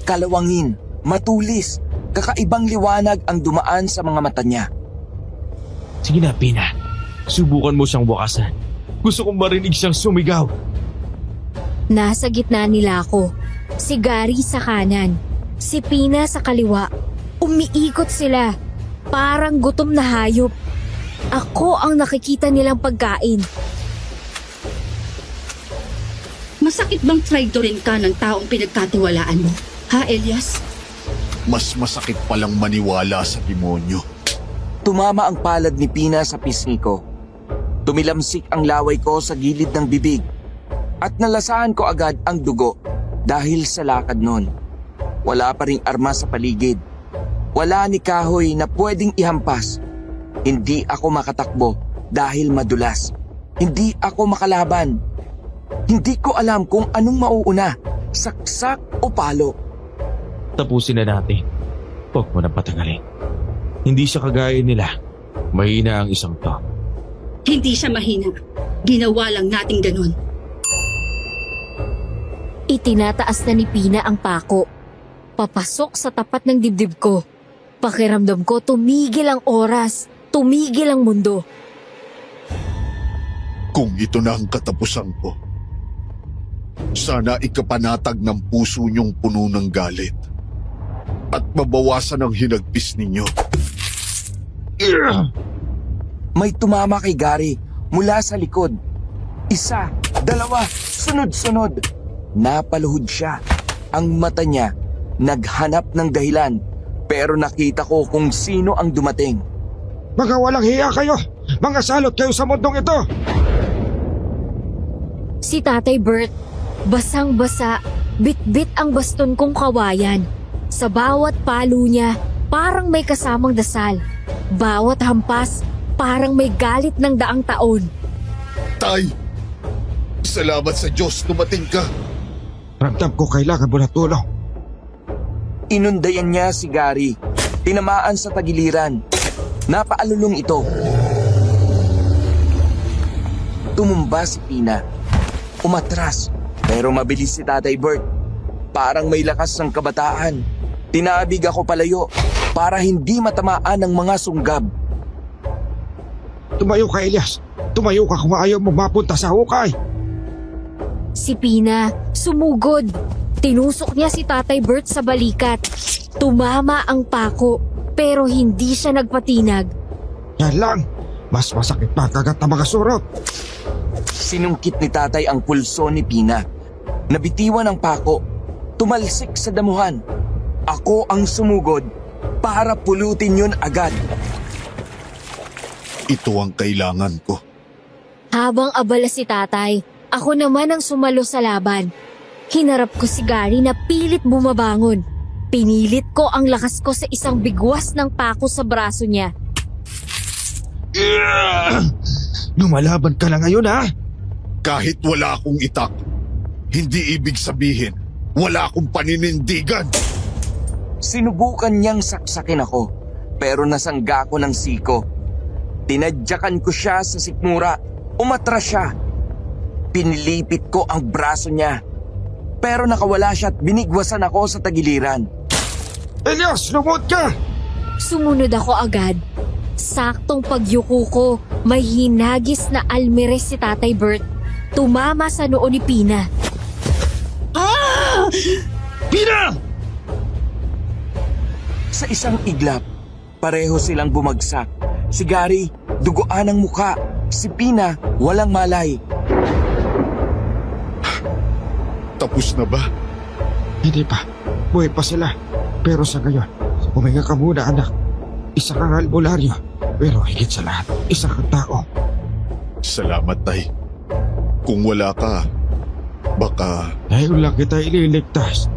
Kalawangin, matulis, kakaibang liwanag ang dumaan sa mga mata niya. Sige na, Pina. Subukan mo siyang wakasan. Gusto kong marinig siyang sumigaw. Nasa gitna nila ako. Si Gary sa kanan. Si Pina sa kaliwa. Umiikot sila. Parang gutom na hayop. Ako ang nakikita nilang pagkain. Masakit bang traidorin ka ng taong pinagkatiwalaan mo? Ha, Elias? Mas masakit palang maniwala sa demonyo. Tumama ang palad ni Pina sa pisngi ko. Tumilamsik ang laway ko sa gilid ng bibig. At nalasahan ko agad ang dugo dahil sa lakad nun. Wala pa ring armas sa paligid. Wala ni kahoy na pwedeng ihampas. Hindi ako makatakbo dahil madulas. Hindi ako makalaban. Hindi ko alam kung anong mauuna, saksak o palo. Tapusin na natin. Huwag mo na patagalin. Hindi siya kagaya nila. Mahina ang isang to. Hindi siya mahina. Ginawa lang nating ganun. Itinataas na ni Pina ang pako. Papasok sa tapat ng dibdib ko. Pakiramdam ko tumigil ang oras. Tumigil ang mundo. Kung ito na ang katapusan ko, sana ikapanatag ng puso niyong puno ng galit at mabawasan ang hinagpis ninyo. May tumama kay Gary mula sa likod. Isa, dalawa, sunod-sunod. Napaluhod siya. Ang mata niya naghanap ng dahilan, pero nakita ko kung sino ang dumating. Mga walang hiya kayo! Mga salot kayo sa mundong ito! Si Tatay Bert, basang-basa, bit-bit ang baston kong kawayan. Sa bawat palo niya, parang may kasamang dasal. Bawat hampas, parang may galit ng daang taon. Tay! Salamat sa Diyos, dumating ka. Ramdam ko kailangan mo na tulong. Inundayan niya si Gary. Tinamaan sa tagiliran. Napaalulong ito. Tumumba si Pina. Umatras. Pero mabilis si Tatay Bert. Parang may lakas ng kabataan. Tinabig ako palayo para hindi matamaan ng mga sunggab. Tumayo ka, Elias. Tumayo ka kung ayaw mo mapunta sa hukay. Si Pina, sumugod. Tinusok niya si Tatay Bert sa balikat. Tumama ang pako, pero hindi siya nagpatinag. Yan lang. Mas masakit pa ang kagat ng mga surot. Sinungkit ni Tatay ang pulso ni Pina. Nabitiwan ang pako. Tumalsik sa damuhan. Ako ang sumugod para pulutin yun agad. Ito ang kailangan ko. Habang abala si Tatay, ako naman ang sumalo sa laban. Hinarap ko si Gary na pilit bumabangon. Pinilit ko ang lakas ko sa isang bigwas ng pako sa braso niya. Lumalaban ka na ngayon, ha? Kahit wala akong itak, hindi ibig sabihin wala akong paninindigan. Sinubukan niyang saksakin ako, pero nasangga ko ng siko. Tinadyakan ko siya sa sikmura. Umatras siya. Pinilipit ko ang braso niya. Pero nakawala siya at binigwasan ako sa tagiliran. Elias, lumot ka! Sumunod ako agad. Saktong pagyuko ko, may hinagis na almeres si Tatay Bert. Tumama sa noo ni Pina. Pina! Sa isang iglap, pareho silang bumagsak. Si Gary, duguan ang muka. Si Pina, walang malay. Tapos na ba? Hindi pa. Buhay pa sila. Pero sa ngayon, huminga ka muna, anak. Isa kang albularyo. Pero higit sa lahat, isa kang tao. Salamat, Tay. Kung wala ka, baka... Ngayon lang kita ililigtas.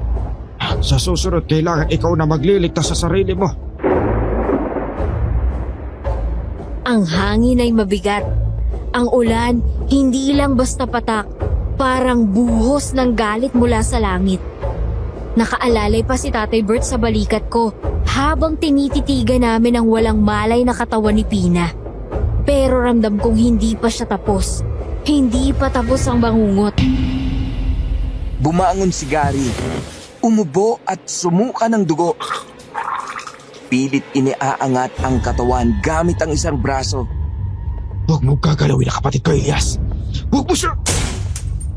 Sa susunod, kailangan ikaw na magliligtas sa sarili mo. Ang hangin ay mabigat. Ang ulan, hindi lang basta patak. Parang buhos ng galit mula sa langit. Nakaalalay pa si Tatay Bert sa balikat ko habang tinititigan namin ang walang malay na katawan ni Pina. Pero ramdam kong hindi pa siya tapos. Hindi pa tapos ang bangungot. Bumangon si Gary. Umubo at sumuka ng dugo. Pilit iniaangat ang katawan gamit ang isang braso. Huwag mo gagalawin ang kapatid ko, Elias. Huwag mo siya...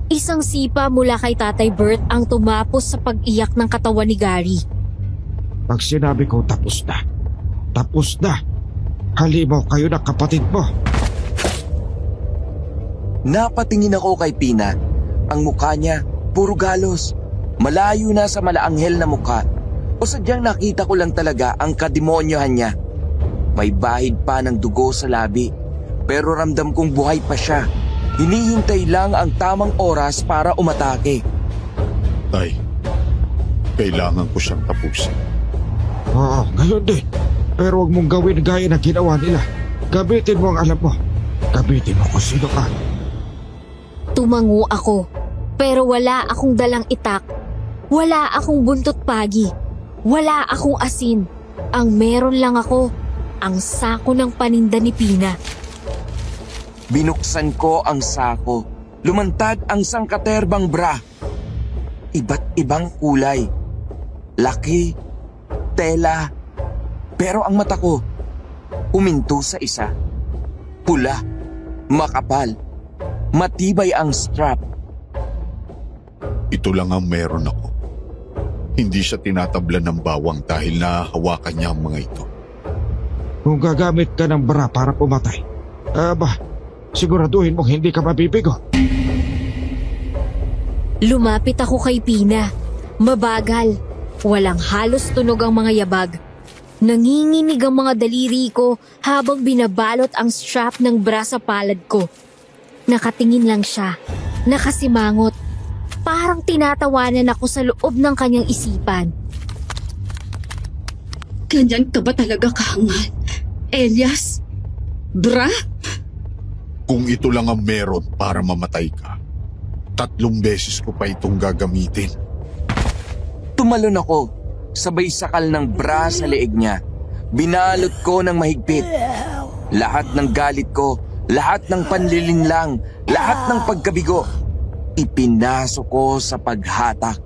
Isang sipa mula kay Tatay Bert ang tumapos sa pag-iyak ng katawan ni Gary. Pag sinabi ko tapos na, tapos na. Halimaw kayo ng kapatid mo. Napatingin ako kay Pina. Ang mukha niya, puro galos. Malayo na sa malaanghel na mukha. O sadyang nakita ko lang talaga ang kademonyohan niya. May bahid pa ng dugo sa labi. Pero ramdam kong buhay pa siya. Hinihintay lang ang tamang oras para umatake. Tay, kailangan ko siyang tapusin. Oo, ngayon din. Pero huwag mong gawin gaya ng ginawa nila. Gamitin mo ang alam mo. Gamitin mo kung sino ka. Tumango ako, pero wala akong dalang itak. Wala akong buntot pagi. Wala akong asin. Ang meron lang ako, ang sako ng paninda ni Pina. Binuksan ko ang sako. Lumantad ang sangkaterbang bra. Iba't ibang kulay. Laki, tela. Pero ang mata ko, huminto sa isa. Pula, makapal, matibay ang strap. Ito lang ang meron ako. Hindi siya tinatablan ng bawang dahil nahahawakan niya ang mga ito. Kung gagamit ka ng bra para pumatay, siguraduhin mong hindi ka mabibigo. Lumapit ako kay Pina. Mabagal. Walang halos tunog ang mga yabag. Nanginginig ang mga daliri ko habang binabalot ang strap ng bra sa palad ko. Nakatingin lang siya. Nakasimangot. Parang tinatawanan ako sa loob ng kanyang isipan. Ganyan ka ba talaga kahangal? Elias? Bra? Kung ito lang ang meron para mamatay ka, 3 beses ko pa itong gagamitin. Tumalon ako, sabay sakal ng bra sa leeg niya. Binalot ko ng mahigpit. Lahat ng galit ko, lahat ng panlilinlang, lahat ng pagkabigo, ipinasok ko sa paghatak.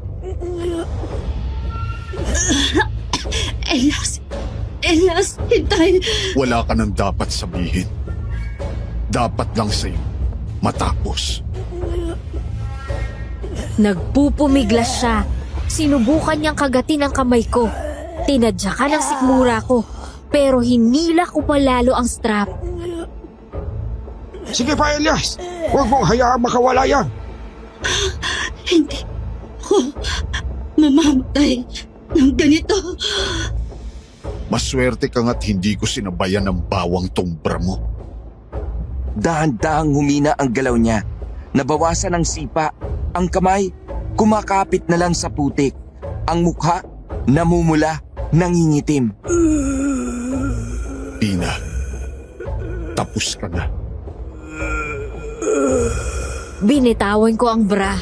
Elias, hintay. Wala ka nang dapat sabihin. Dapat lang sa'yo matapos. Nagpupumiglas siya. Sinubukan niyang kagatin ang kamay ko. Tinadyakan ang sikmura ko. Pero hinila ko pa lalo ang strap. Sige pa, Elias. Huwag mong hayaang makawala yan. Hindi ko mamamatay ng ganito. Maswerte ka nga't hindi ko sinabayan ng bawang tong bra mo. Dahan-dahang humina ang galaw niya. Nabawasan ang sipa. Ang kamay, kumakapit na lang sa putik. Ang mukha, namumula, nangingitim. Pina, tapos ka na. Binitawan ko ang bra.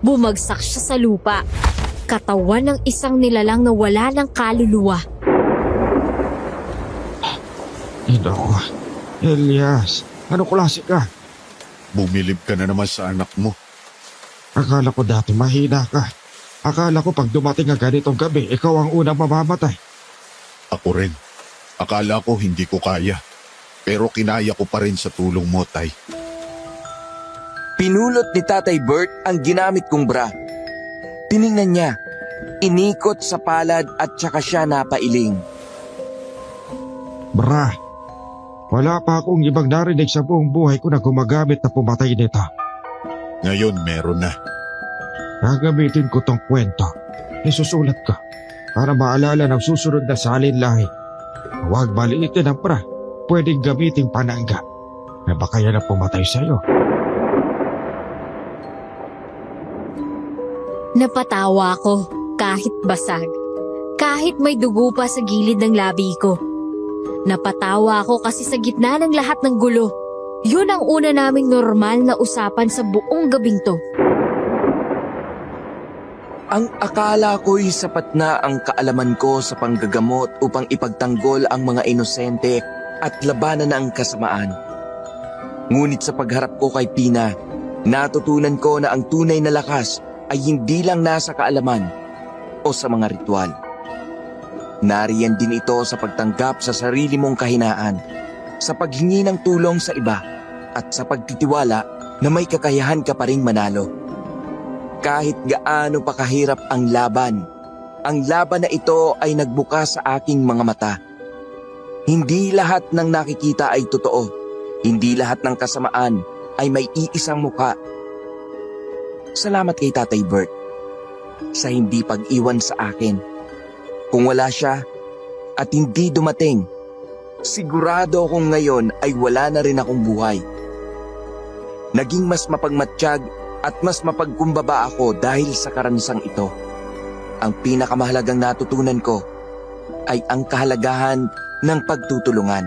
Bumagsak siya sa lupa. Katawan ng isang nilalang na wala ng kaluluwa. Nako, Elias, ano klase ka? Bumilib ka na naman sa anak mo. Akala ko dati mahina ka. Akala ko pag dumating ang ganitong gabi, ikaw ang unang mamamatay. Ako rin. Akala ko hindi ko kaya. Pero kinaya ko pa rin sa tulong mo, Tay. Pinulot ni Tatay Bert ang ginamit kong bra. Tiningnan niya. Inikot sa palad at saka siya napailing. Bra, wala pa akong ibang narinig sa buong buhay ko na gumagamit na pumatay nito. Ngayon meron na. Gagamitin ko tong kwento. Isusulat ko para maalala ng susunod na salinlahi. Huwag maliitin ang bra. Pwedeng gamiting panangga na baka yan ang pumatay sa'yo. Napatawa ako kahit basag. Kahit may dugo pa sa gilid ng labi ko. Napatawa ako kasi sa gitna ng lahat ng gulo, yun ang una naming normal na usapan sa buong gabing to. Ang akala ko'y sapat na ang kaalaman ko sa panggagamot upang ipagtanggol ang mga inosente at labanan ang kasamaan. Ngunit sa pagharap ko kay Pina, natutunan ko na ang tunay na lakas ay hindi lang nasa kaalaman o sa mga ritual. Nariyan din ito sa pagtanggap sa sarili mong kahinaan, sa paghingi ng tulong sa iba, at sa pagtitiwala na may kakayahan ka pa ring manalo. Kahit gaano pa kahirap ang laban na ito ay nagbukas sa aking mga mata. Hindi lahat ng nakikita ay totoo. Hindi lahat ng kasamaan ay may iisang mukha. Salamat kay Tatay Bert sa hindi pag-iwan sa akin. Kung wala siya at hindi dumating, sigurado akong ngayon ay wala na rin akong buhay. Naging mas mapagmatsyag at mas mapagkumbaba ako dahil sa karansang ito. Ang pinakamahalagang natutunan ko ay ang kahalagahan ng pagtutulungan.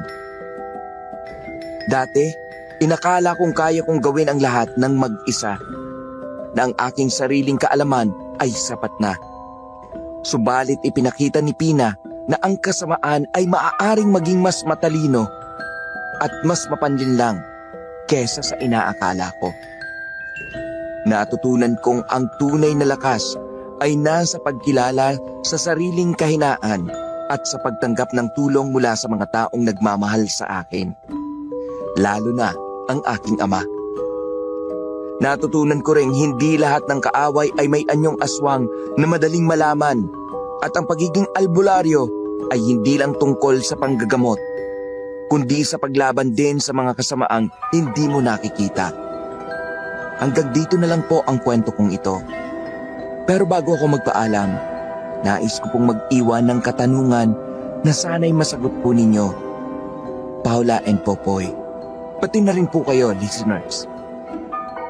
Dati, inakala kong kaya kong gawin ang lahat ng mag-isa, na ang aking sariling kaalaman ay sapat na. Subalit ipinakita ni Pina na ang kasamaan ay maaaring maging mas matalino at mas mapanlinlang kesa sa inaakala ko. Natutunan kong ang tunay na lakas ay nasa pagkilala sa sariling kahinaan at sa pagtanggap ng tulong mula sa mga taong nagmamahal sa akin. Lalo na ang aking ama. Natutunan ko rin hindi lahat ng kaaway ay may anyong aswang na madaling malaman at ang pagiging albularyo ay hindi lang tungkol sa panggagamot, kundi sa paglaban din sa mga kasamaang hindi mo nakikita. Hanggang dito na lang po ang kwento kong ito. Pero bago ako magpaalam, nais ko pong mag-iwan ng katanungan na sana'y masagot po ninyo, Paula and Popoy. Pati na rin po kayo, listeners.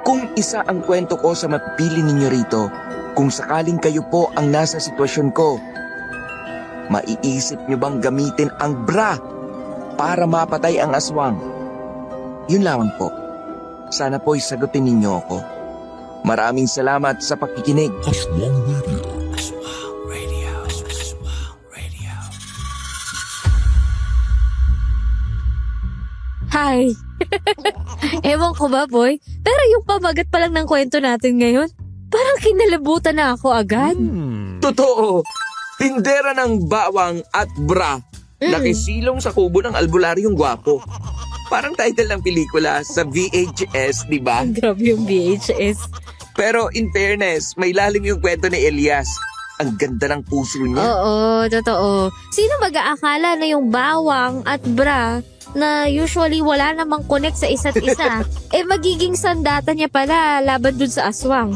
Kung isa ang kwento ko sa mapipili ninyo rito, kung sakaling kayo po ang nasa sitwasyon ko, maiisip nyo bang gamitin ang bra para mapatay ang aswang? Yun lamang po. Sana po'y sagutin ninyo ako. Maraming salamat sa pakikinig. Hi! Ewan ko ba, boy? Pero yung pamagat pa lang ng kwento natin ngayon, parang kinalabutan na ako agad. Totoo! Tindera ng bawang at bra nakisilong sa kubo ng albularyong gwapo. Parang title ng pelikula sa VHS, di ba? Grabe yung VHS. Pero in fairness, may lalim yung kwento ni Elias. Ang ganda ng puso niya. Oo, totoo. Sino mag-aakala na yung bawang at bra na usually wala namang connect sa isa't isa, magiging sandata niya pala laban dun sa aswang.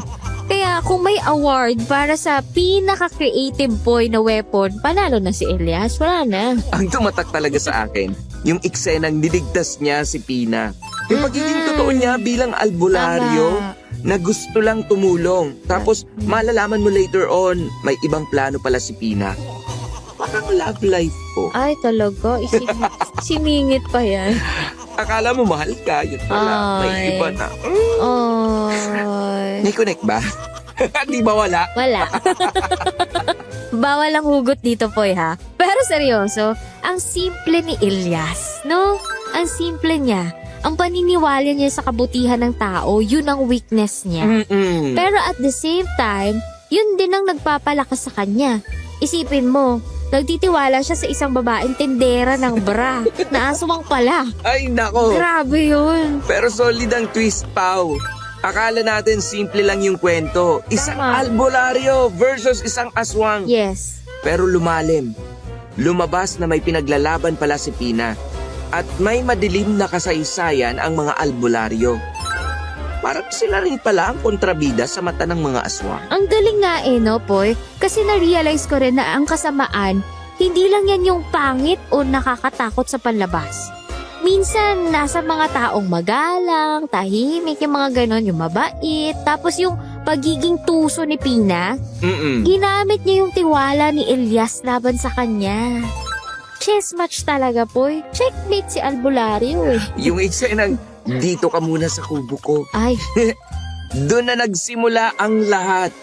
Kaya kung may award para sa pinaka-creative boy na weapon, panalo na si Elias. Wala na. Ang tumatak talaga sa akin, yung eksenang niligtas niya si Pina. Yung pagiging totoo niya bilang albularyo Tama. na gusto lang tumulong. Tapos malalaman mo later on, may ibang plano pala si Pina. Parang love life ko. Ay, talaga. Simingit pa yan. Akala mo mahal ka, yun pala. May Ay. iba na. Ay. May connect ba? Di ba wala? Wala. Bawal ang hugot dito, Poy, ha? Pero seryoso, ang simple ni Elias, no? Ang simple niya. Ang paniniwala niya sa kabutihan ng tao, yun ang weakness niya. Mm-mm. Pero at the same time, yun din ang nagpapalakas sa kanya. Isipin mo, nagtitiwala siya sa isang babaeng tindera ng bra na aswang pala. Ay, nako. Grabe yun. Pero solid ang twist, Pao. Akala natin simple lang yung kwento. Isang Tama. albularyo versus isang aswang. Yes. Pero lumalim. Lumabas na may pinaglalaban pala si Pina. At may madilim na kasaysayan ang mga albularyo. Parang sila rin pala ang kontrabida sa mata ng mga aswang. Ang galing nga no, Poy? Kasi na-realize ko rin na ang kasamaan, hindi lang yan yung pangit o nakakatakot sa panlabas. Minsan, nasa mga taong magalang, tahimik, yung mga ganon, yung mabait. Tapos yung pagiging tuso ni Pina, ginamit niya yung tiwala ni Elias laban sa kanya. Chess match talaga, Poy. Checkmate si Albularyo eh. Yung eksenang, dito ka muna sa kubo ko. Ay, Doon na nagsimula ang lahat.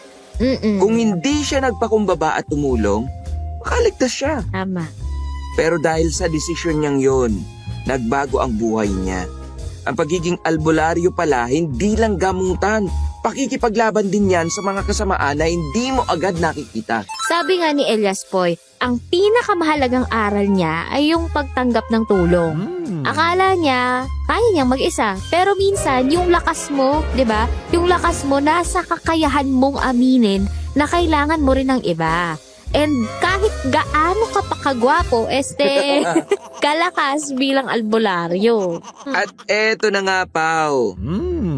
Kung hindi siya nagpakumbaba at tumulong, makaligtas siya. tama. Pero dahil sa desisyon niyang yon, nagbago ang buhay niya. Ang pagiging albularyo pala, hindi lang gamutan. Pakikipaglaban din yan sa mga kasamaan na hindi mo agad nakikita. Sabi nga ni Elias, Poy, ang pinakamahalagang aral niya ay yung pagtanggap ng tulong. Akala niya, kaya niyang mag-isa. Pero minsan, yung lakas mo, 'di ba? Yung lakas mo nasa kakayahan mong aminin na kailangan mo rin ng iba. And kahit gaano ka pa kagwapo, kalakas bilang albularyo. At eto na nga, Pao.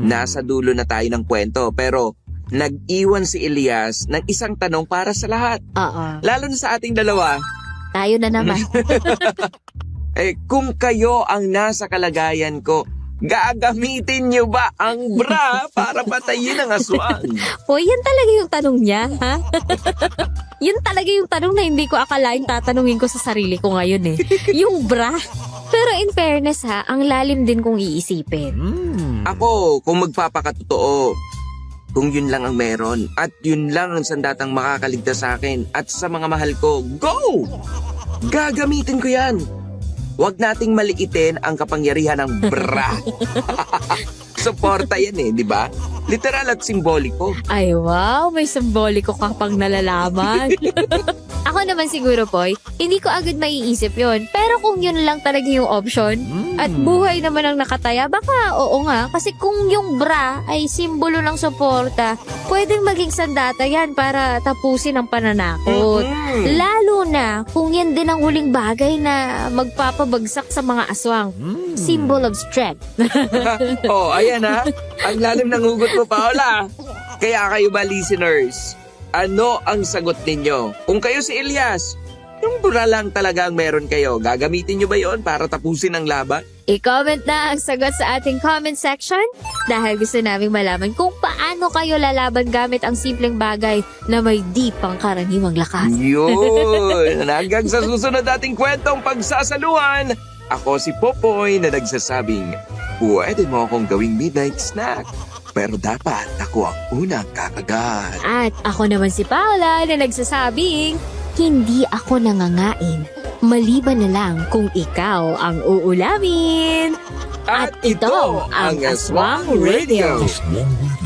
Nasa dulo na tayo ng kwento, pero nag-iwan si Elias ng isang tanong para sa lahat. Oo. Lalo na sa ating dalawa. Tayo na naman. Kung kayo ang nasa kalagayan ko, gagamitin niyo ba ang bra para patayin ang aswang? Hoy, yan talaga yung tanong niya, ha? Yun talaga yung tanong na hindi ko akalain tatanungin ko sa sarili ko ngayon eh. Yung bra. Pero in fairness ha, ang lalim din kung iisipin. Ako, kung magpapakatotoo, kung yun lang ang meron at yun lang ang sandatang makakaligtas sa akin at sa mga mahal ko, go! Gagamitin ko yan. Huwag nating maliitin ang kapangyarihan ng bra. Suporta yan di ba? Literal at simboliko. Ay wow, may simboliko ka pang nalalaman. Ako naman siguro, Poy, hindi ko agad maiisip yon. Pero kung yun lang talaga yung option, at buhay naman ang nakataya, baka oo nga. Kasi kung yung bra ay simbolo ng suporta, pwedeng maging sandata yan para tapusin ang pananakot. Lalo na kung yan din ang huling bagay na magpapabagsak sa mga aswang. Symbol of strength. Ayan ha. Ang lalim ng hugot mo, Paola. Kaya kayo ba, listeners? Ano ang sagot ninyo? Kung kayo si Elias, yung bra lang talaga ang meron kayo, gagamitin nyo ba yon para tapusin ang laban? I-comment na ang sagot sa ating comment section dahil gusto naming malaman kung paano kayo lalaban gamit ang simpleng bagay na may di pang karaniwang lakas. Yun! Hanggang sa susunod nating kwentong pagsasaluhan, ako si Popoy na nagsasabing, Pwede mo akong gawing midnight snack. Pero dapat ako ang unang kakagat. At ako naman si Paula na nagsasabing, hindi ako nangangain. Maliban na lang kung ikaw ang uulamin. At ito ang Aswang Radio. Aswang Radio.